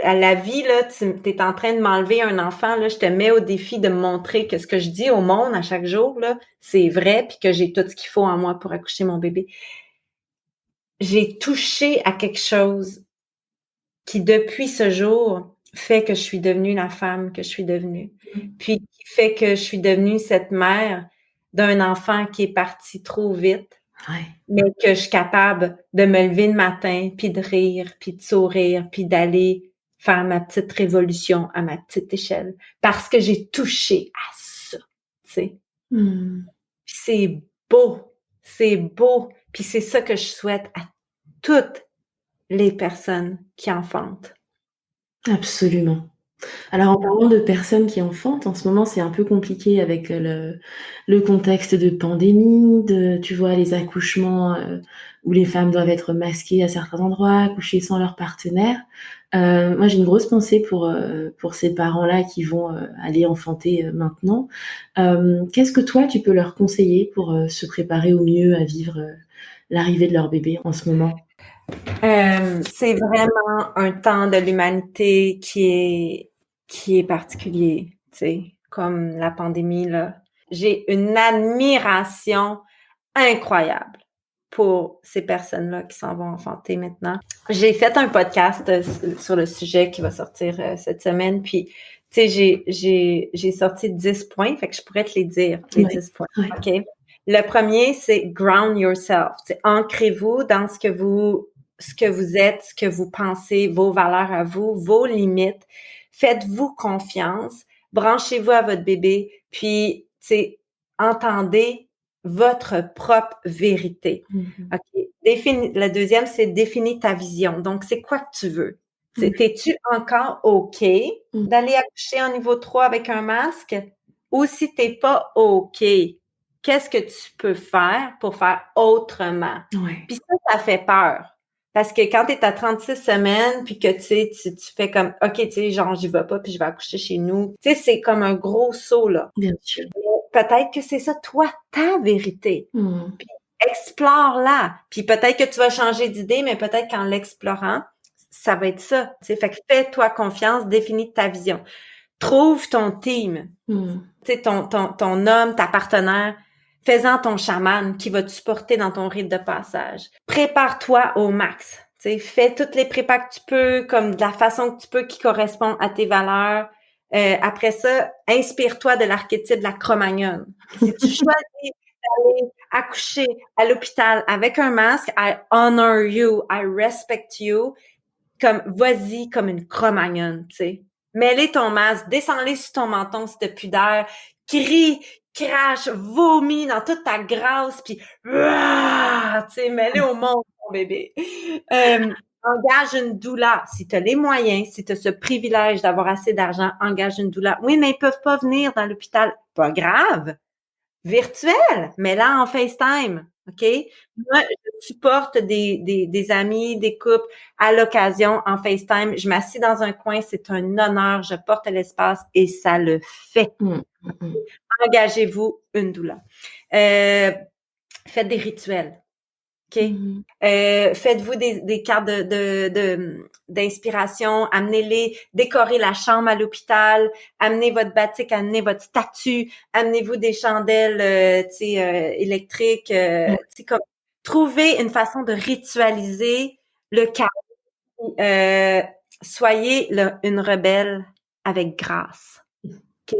à la vie, là, t'es en train de m'enlever un enfant, là, je te mets au défi de me montrer que ce que je dis au monde à chaque jour, là, c'est vrai, puis que j'ai tout ce qu'il faut en moi pour accoucher mon bébé. J'ai touché à quelque chose qui, depuis ce jour, fait que je suis devenue la femme que je suis devenue. Puis, qui fait que je suis devenue cette mère d'un enfant qui est parti trop vite, mais que je suis capable de me lever le matin, puis de rire, puis de sourire, puis d'aller faire ma petite révolution à ma petite échelle. Parce que j'ai touché à ça, tu sais. Puis c'est beau, c'est beau. Puis c'est ça que je souhaite à toutes les personnes qui enfantent. Absolument. Alors, en parlant de personnes qui enfantent, en ce moment, c'est un peu compliqué avec le contexte de pandémie, tu vois, les accouchements où les femmes doivent être masquées à certains endroits, accoucher sans leur partenaire. Moi, j'ai une grosse pensée pour ces parents-là qui vont aller enfanter maintenant. Qu'est-ce que toi, tu peux leur conseiller pour se préparer au mieux à vivre l'arrivée de leur bébé en ce moment? C'est vraiment un temps de l'humanité qui est particulier, tu sais, comme la pandémie, là. J'ai une admiration incroyable pour ces personnes-là qui s'en vont enfanter maintenant. J'ai fait un podcast sur le sujet qui va sortir cette semaine, puis tu sais, j'ai sorti 10 points, fait que je pourrais te les dire, les 10 points. OK? Le premier, c'est ground yourself. C'est ancrez-vous dans ce que vous êtes, ce que vous pensez, vos valeurs à vous, vos limites. Faites-vous confiance. Branchez-vous à votre bébé. Puis, tu sais, entendez votre propre vérité. OK. Le deuxième, c'est définis ta vision. Donc, c'est quoi que tu veux? T'es-tu encore OK d'aller accoucher en niveau 3 avec un masque? Ou si t'es pas OK, qu'est-ce que tu peux faire pour faire autrement? Puis ça fait peur. Parce que quand tu es à 36 semaines, puis que tu fais comme, OK, tu sais, genre, j'y vais pas, puis je vais accoucher chez nous. Tu sais, c'est comme un gros saut, là. Bien sûr. Peut-être que c'est ça, toi, ta vérité. Mm. Puis explore-la. Puis peut-être que tu vas changer d'idée, mais peut-être qu'en l'explorant, ça va être ça. Tu sais, fait que fais-toi confiance, définis ta vision. Trouve ton team. Mm. Tu sais, ton homme, ta partenaire. Fais-en ton chaman qui va te supporter dans ton rite de passage. Prépare-toi au max. Tu sais, fais toutes les prépas que tu peux, comme de la façon que tu peux, qui correspond à tes valeurs. Après ça, inspire-toi de l'archétype de la Cro-Magnon. Si tu choisis d'aller accoucher à l'hôpital avec un masque, I honor you, I respect you, comme vas-y comme une Cro-Magnon, tu sais. Mets-les ton masque, descends-les sur ton menton si t'as plus d'air, crie, crache, vomis dans toute ta grâce, puis tu sais, mets-les au monde, ton bébé. Engage une doula. Si tu as les moyens, si tu as ce privilège d'avoir assez d'argent, engage une doula. Oui, mais ils peuvent pas venir dans l'hôpital. Pas grave. Virtuel, mais là en FaceTime, OK? Moi, je supporte des amis, des couples à l'occasion en FaceTime. Je m'assis dans un coin, c'est un honneur, je porte l'espace et ça le fait. Mm. Mm. Engagez-vous une doula. Faites des rituels. OK? Mm. Faites-vous des cartes d'inspiration, amenez-les, décorez la chambre à l'hôpital, amenez votre batik, amenez votre statue, amenez-vous des chandelles, électriques, tu sais, comme trouvez une façon de ritualiser le chaos. Soyez une rebelle avec grâce. OK?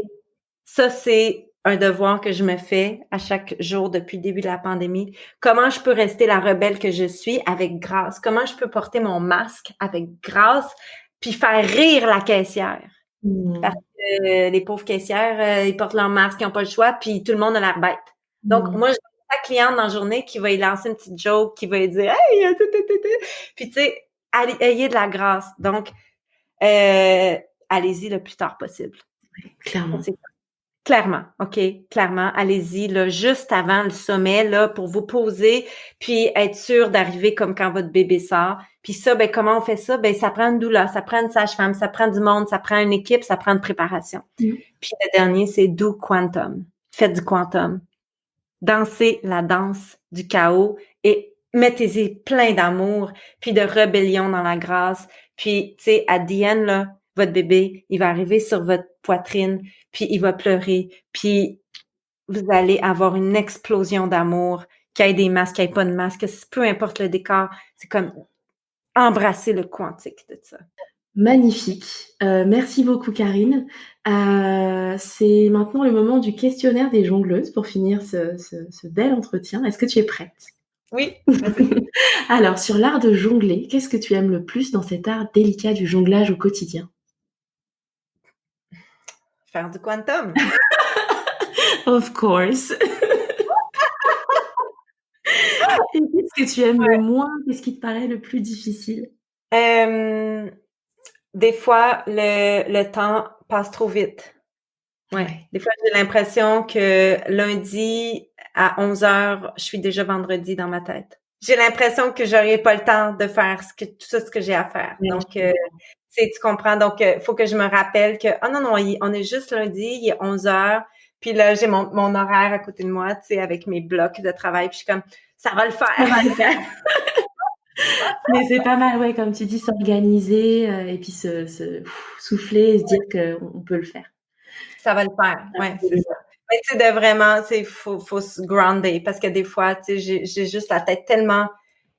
Ça, c'est un devoir que je me fais à chaque jour depuis le début de la pandémie. Comment je peux rester la rebelle que je suis avec grâce? Comment je peux porter mon masque avec grâce puis faire rire la caissière? Mm. Parce que les pauvres caissières, ils portent leur masque, ils n'ont pas le choix, puis tout le monde a l'air bête. Donc, moi, j'ai la cliente dans la journée qui va y lancer une petite joke, qui va lui dire « Hey! » Puis, tu sais, ayez de la grâce. Donc, allez-y le plus tard possible. Clairement. Clairement, OK, clairement, allez-y, là, juste avant le sommet, là, pour vous poser, puis être sûr d'arriver comme quand votre bébé sort. Puis ça, ben, comment on fait ça? Ben, ça prend une doula, ça prend une sage-femme, ça prend du monde, ça prend une équipe, ça prend une préparation. Mm. Puis le dernier, c'est do quantum. Faites du quantum. Dansez la danse du chaos et mettez-y plein d'amour, puis de rébellion dans la grâce. Puis, tu sais, à the end, là, votre bébé, il va arriver sur votre poitrine, puis il va pleurer, puis vous allez avoir une explosion d'amour, qu'il y ait des masques, qu'il n'y ait pas de masque, peu importe le décor, c'est comme embrasser le quantique de ça. Magnifique. Merci beaucoup, Karine. C'est maintenant le moment du questionnaire des jongleuses pour finir ce bel entretien. Est-ce que tu es prête? Oui, vas-y. Alors, sur l'art de jongler, qu'est-ce que tu aimes le plus dans cet art délicat du jonglage au quotidien? Faire du quantum. Of course. Et qu'est-ce que tu aimes le moins? Qu'est-ce qui te paraît le plus difficile? Des fois, le temps passe trop vite. Ouais. Des fois, j'ai l'impression que lundi à 11h, je suis déjà vendredi dans ma tête. J'ai l'impression que j'aurai pas le temps de faire tout ça ce que j'ai à faire. Donc, tu comprends. Donc, faut que je me rappelle que, non, on est juste lundi, il est 11h. Puis là, j'ai mon horaire à côté de moi, tu sais, avec mes blocs de travail. Puis je suis comme, ça va le faire. Ça va le faire. Mais c'est pas mal, ouais, comme tu dis, s'organiser et puis se souffler et se dire qu'on peut le faire. Ça va le faire, ouais, c'est ça. Mais tu sais, de vraiment, tu sais, faut se grounder parce que des fois, tu sais, j'ai juste la tête tellement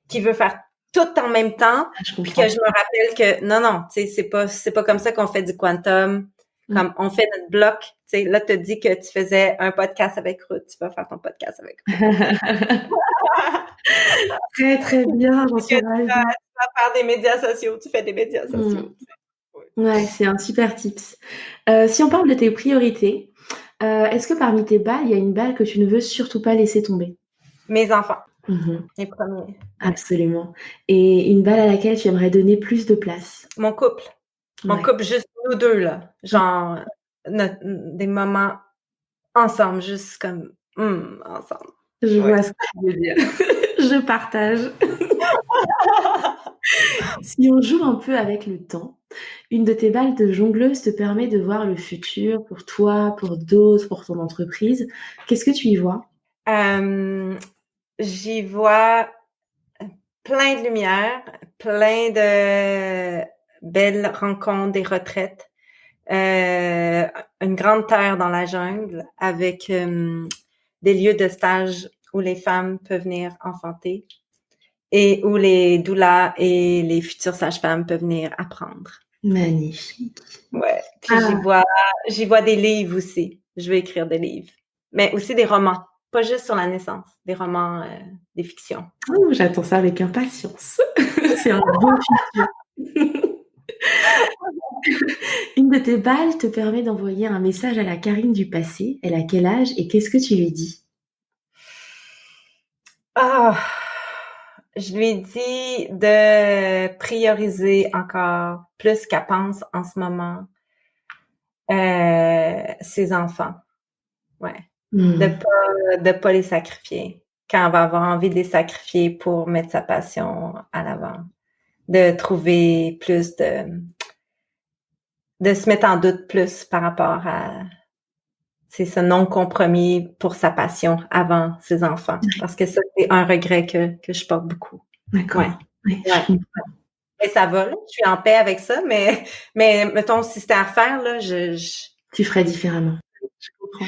qui veut faire tout en même temps, puis que je me rappelle que non, tu sais, c'est pas comme ça qu'on fait du quantum. Comme on fait notre bloc, tu sais, là, tu as dit que tu faisais un podcast avec Ruth, tu vas faire ton podcast avec Ruth. Très, très bien, j'en suis ravie. Tu vas faire des médias sociaux, tu fais des médias sociaux. Ouais, c'est un super tips. Si on parle de tes priorités, est-ce que parmi tes balles, il y a une balle que tu ne veux surtout pas laisser tomber? Mes enfants, les premiers. Absolument. Et une balle à laquelle tu aimerais donner plus de place? Mon couple. Mon couple, juste nous deux, là. Genre, des moments ensemble, juste comme, ensemble. Je vois ce que tu veux dire. Je partage. Si on joue un peu avec le temps, une de tes balles de jongleuse te permet de voir le futur pour toi, pour d'autres, pour ton entreprise. Qu'est-ce que tu y vois? J'y vois plein de lumière, plein de belles rencontres, des retraites, une grande terre dans la jungle avec des lieux de stage où les femmes peuvent venir enfanter et où les doulas et les futures sages-femmes peuvent venir apprendre. Magnifique. Ouais. Puis j'y vois des livres aussi. Je vais écrire des livres, mais aussi des romans, pas juste sur la naissance, des romans, des fictions. Oh, j'attends ça avec impatience. C'est un beau futur. Une de tes balles te permet d'envoyer un message à la Karine du passé. Elle a quel âge et qu'est-ce que tu lui dis? Je lui dis de prioriser encore plus qu'elle pense en ce moment ses enfants. Ouais. De pas les sacrifier quand elle va avoir envie de les sacrifier pour mettre sa passion à l'avant. De trouver plus de se mettre en doute plus par rapport à ce non-compromis pour sa passion avant ses enfants. Parce que ça, c'est un regret que je porte beaucoup. D'accord. Ouais. Et ça va, là. Je suis en paix avec ça, mais mettons, si c'était à refaire, là, Tu ferais différemment. Je comprends.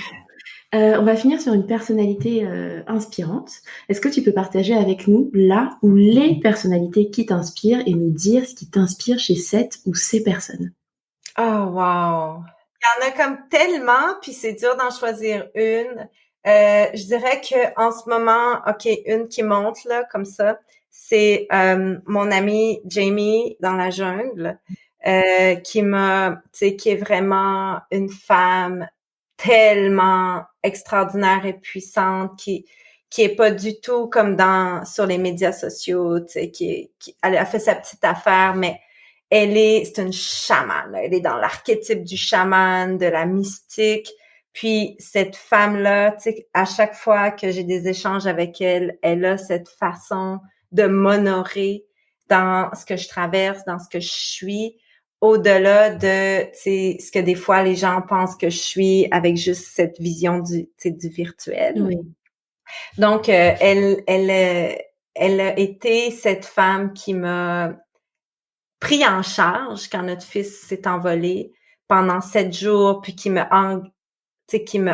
On va finir sur une personnalité inspirante. Est-ce que tu peux partager avec nous la ou les personnalités qui t'inspirent et nous dire ce qui t'inspire chez cette ou ces personnes? Oh, wow! Il y en a comme tellement, puis c'est dur d'en choisir une. Je dirais que en ce moment, OK, une qui monte là comme ça, c'est mon amie Jamie dans la jungle, qui est vraiment une femme tellement extraordinaire et puissante, qui est pas du tout comme sur les médias sociaux, tu sais, elle a fait sa petite affaire, mais c'est une chamane. Elle est dans l'archétype du chaman, de la mystique. Puis cette femme-là, tu sais, à chaque fois que j'ai des échanges avec elle, elle a cette façon de m'honorer dans ce que je traverse, dans ce que je suis, au-delà de, tu sais, ce que des fois les gens pensent que je suis avec juste cette vision du virtuel. Oui. Donc, elle a été cette femme qui m'a pris en charge quand notre fils s'est envolé pendant 7 jours, puis qui m'a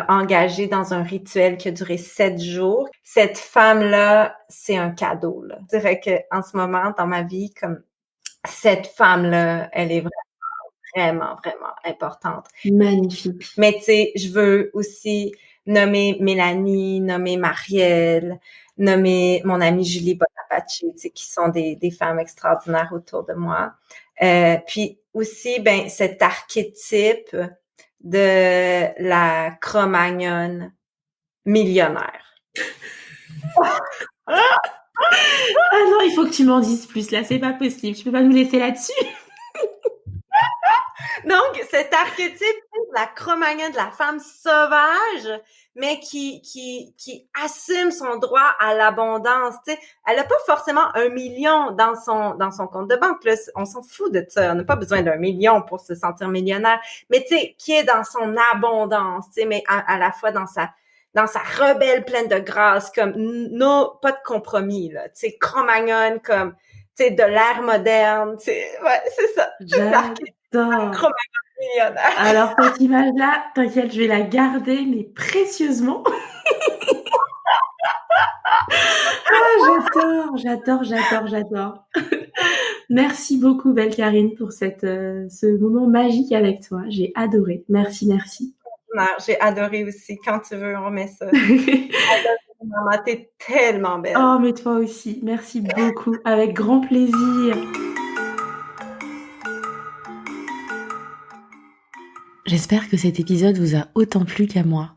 engagée dans un rituel qui a duré 7 jours. Cette femme-là, c'est un cadeau, là. Je dirais qu'en ce moment, dans ma vie, comme cette femme-là, elle est vraiment, vraiment importante. Magnifique. Mais tu sais, je veux aussi nommer Mélanie, nommer Marielle, nommer mon amie Julie Bonapace, tu sais, qui sont des femmes extraordinaires autour de moi. Puis aussi, ben, cet archétype de la Cro-Magnonne millionnaire. Ah non, il faut que tu m'en dises plus, là, c'est pas possible. Tu peux pas nous laisser là-dessus. Donc, cet archétype de la Cro-Magnonne, de la femme sauvage, mais qui assume son droit à l'abondance, tu sais. Elle a pas forcément 1 million dans son compte de banque, là. On s'en fout de ça. On n'a pas besoin d'1 million pour se sentir millionnaire. Mais tu sais, qui est dans son abondance, tu sais, mais à la fois dans sa rebelle pleine de grâce, comme pas de compromis, là. Tu sais, Cro-Magnonne, comme, tu sais, de l'ère moderne, tu sais. Ouais, c'est ça. J'adore. Alors, cette image-là, t'inquiète, je vais la garder, mais précieusement. J'adore. Merci beaucoup, belle Karine, pour ce moment magique avec toi. J'ai adoré. Merci. J'ai adoré aussi. Quand tu veux, on remet ça. Maman, t'es tellement belle. Oh, mais toi aussi. Merci beaucoup. Avec grand plaisir. J'espère que cet épisode vous a autant plu qu'à moi.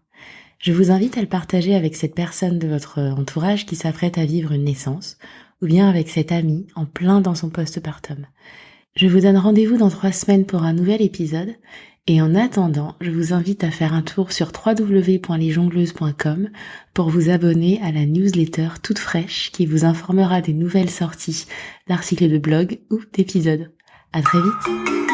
Je vous invite à le partager avec cette personne de votre entourage qui s'apprête à vivre une naissance, ou bien avec cet ami en plein dans son postpartum. Je vous donne rendez-vous dans 3 semaines pour un nouvel épisode, Et en attendant, je vous invite à faire un tour sur www.lesjongleuses.com pour vous abonner à la newsletter toute fraîche qui vous informera des nouvelles sorties d'articles de blog ou d'épisodes. À très vite!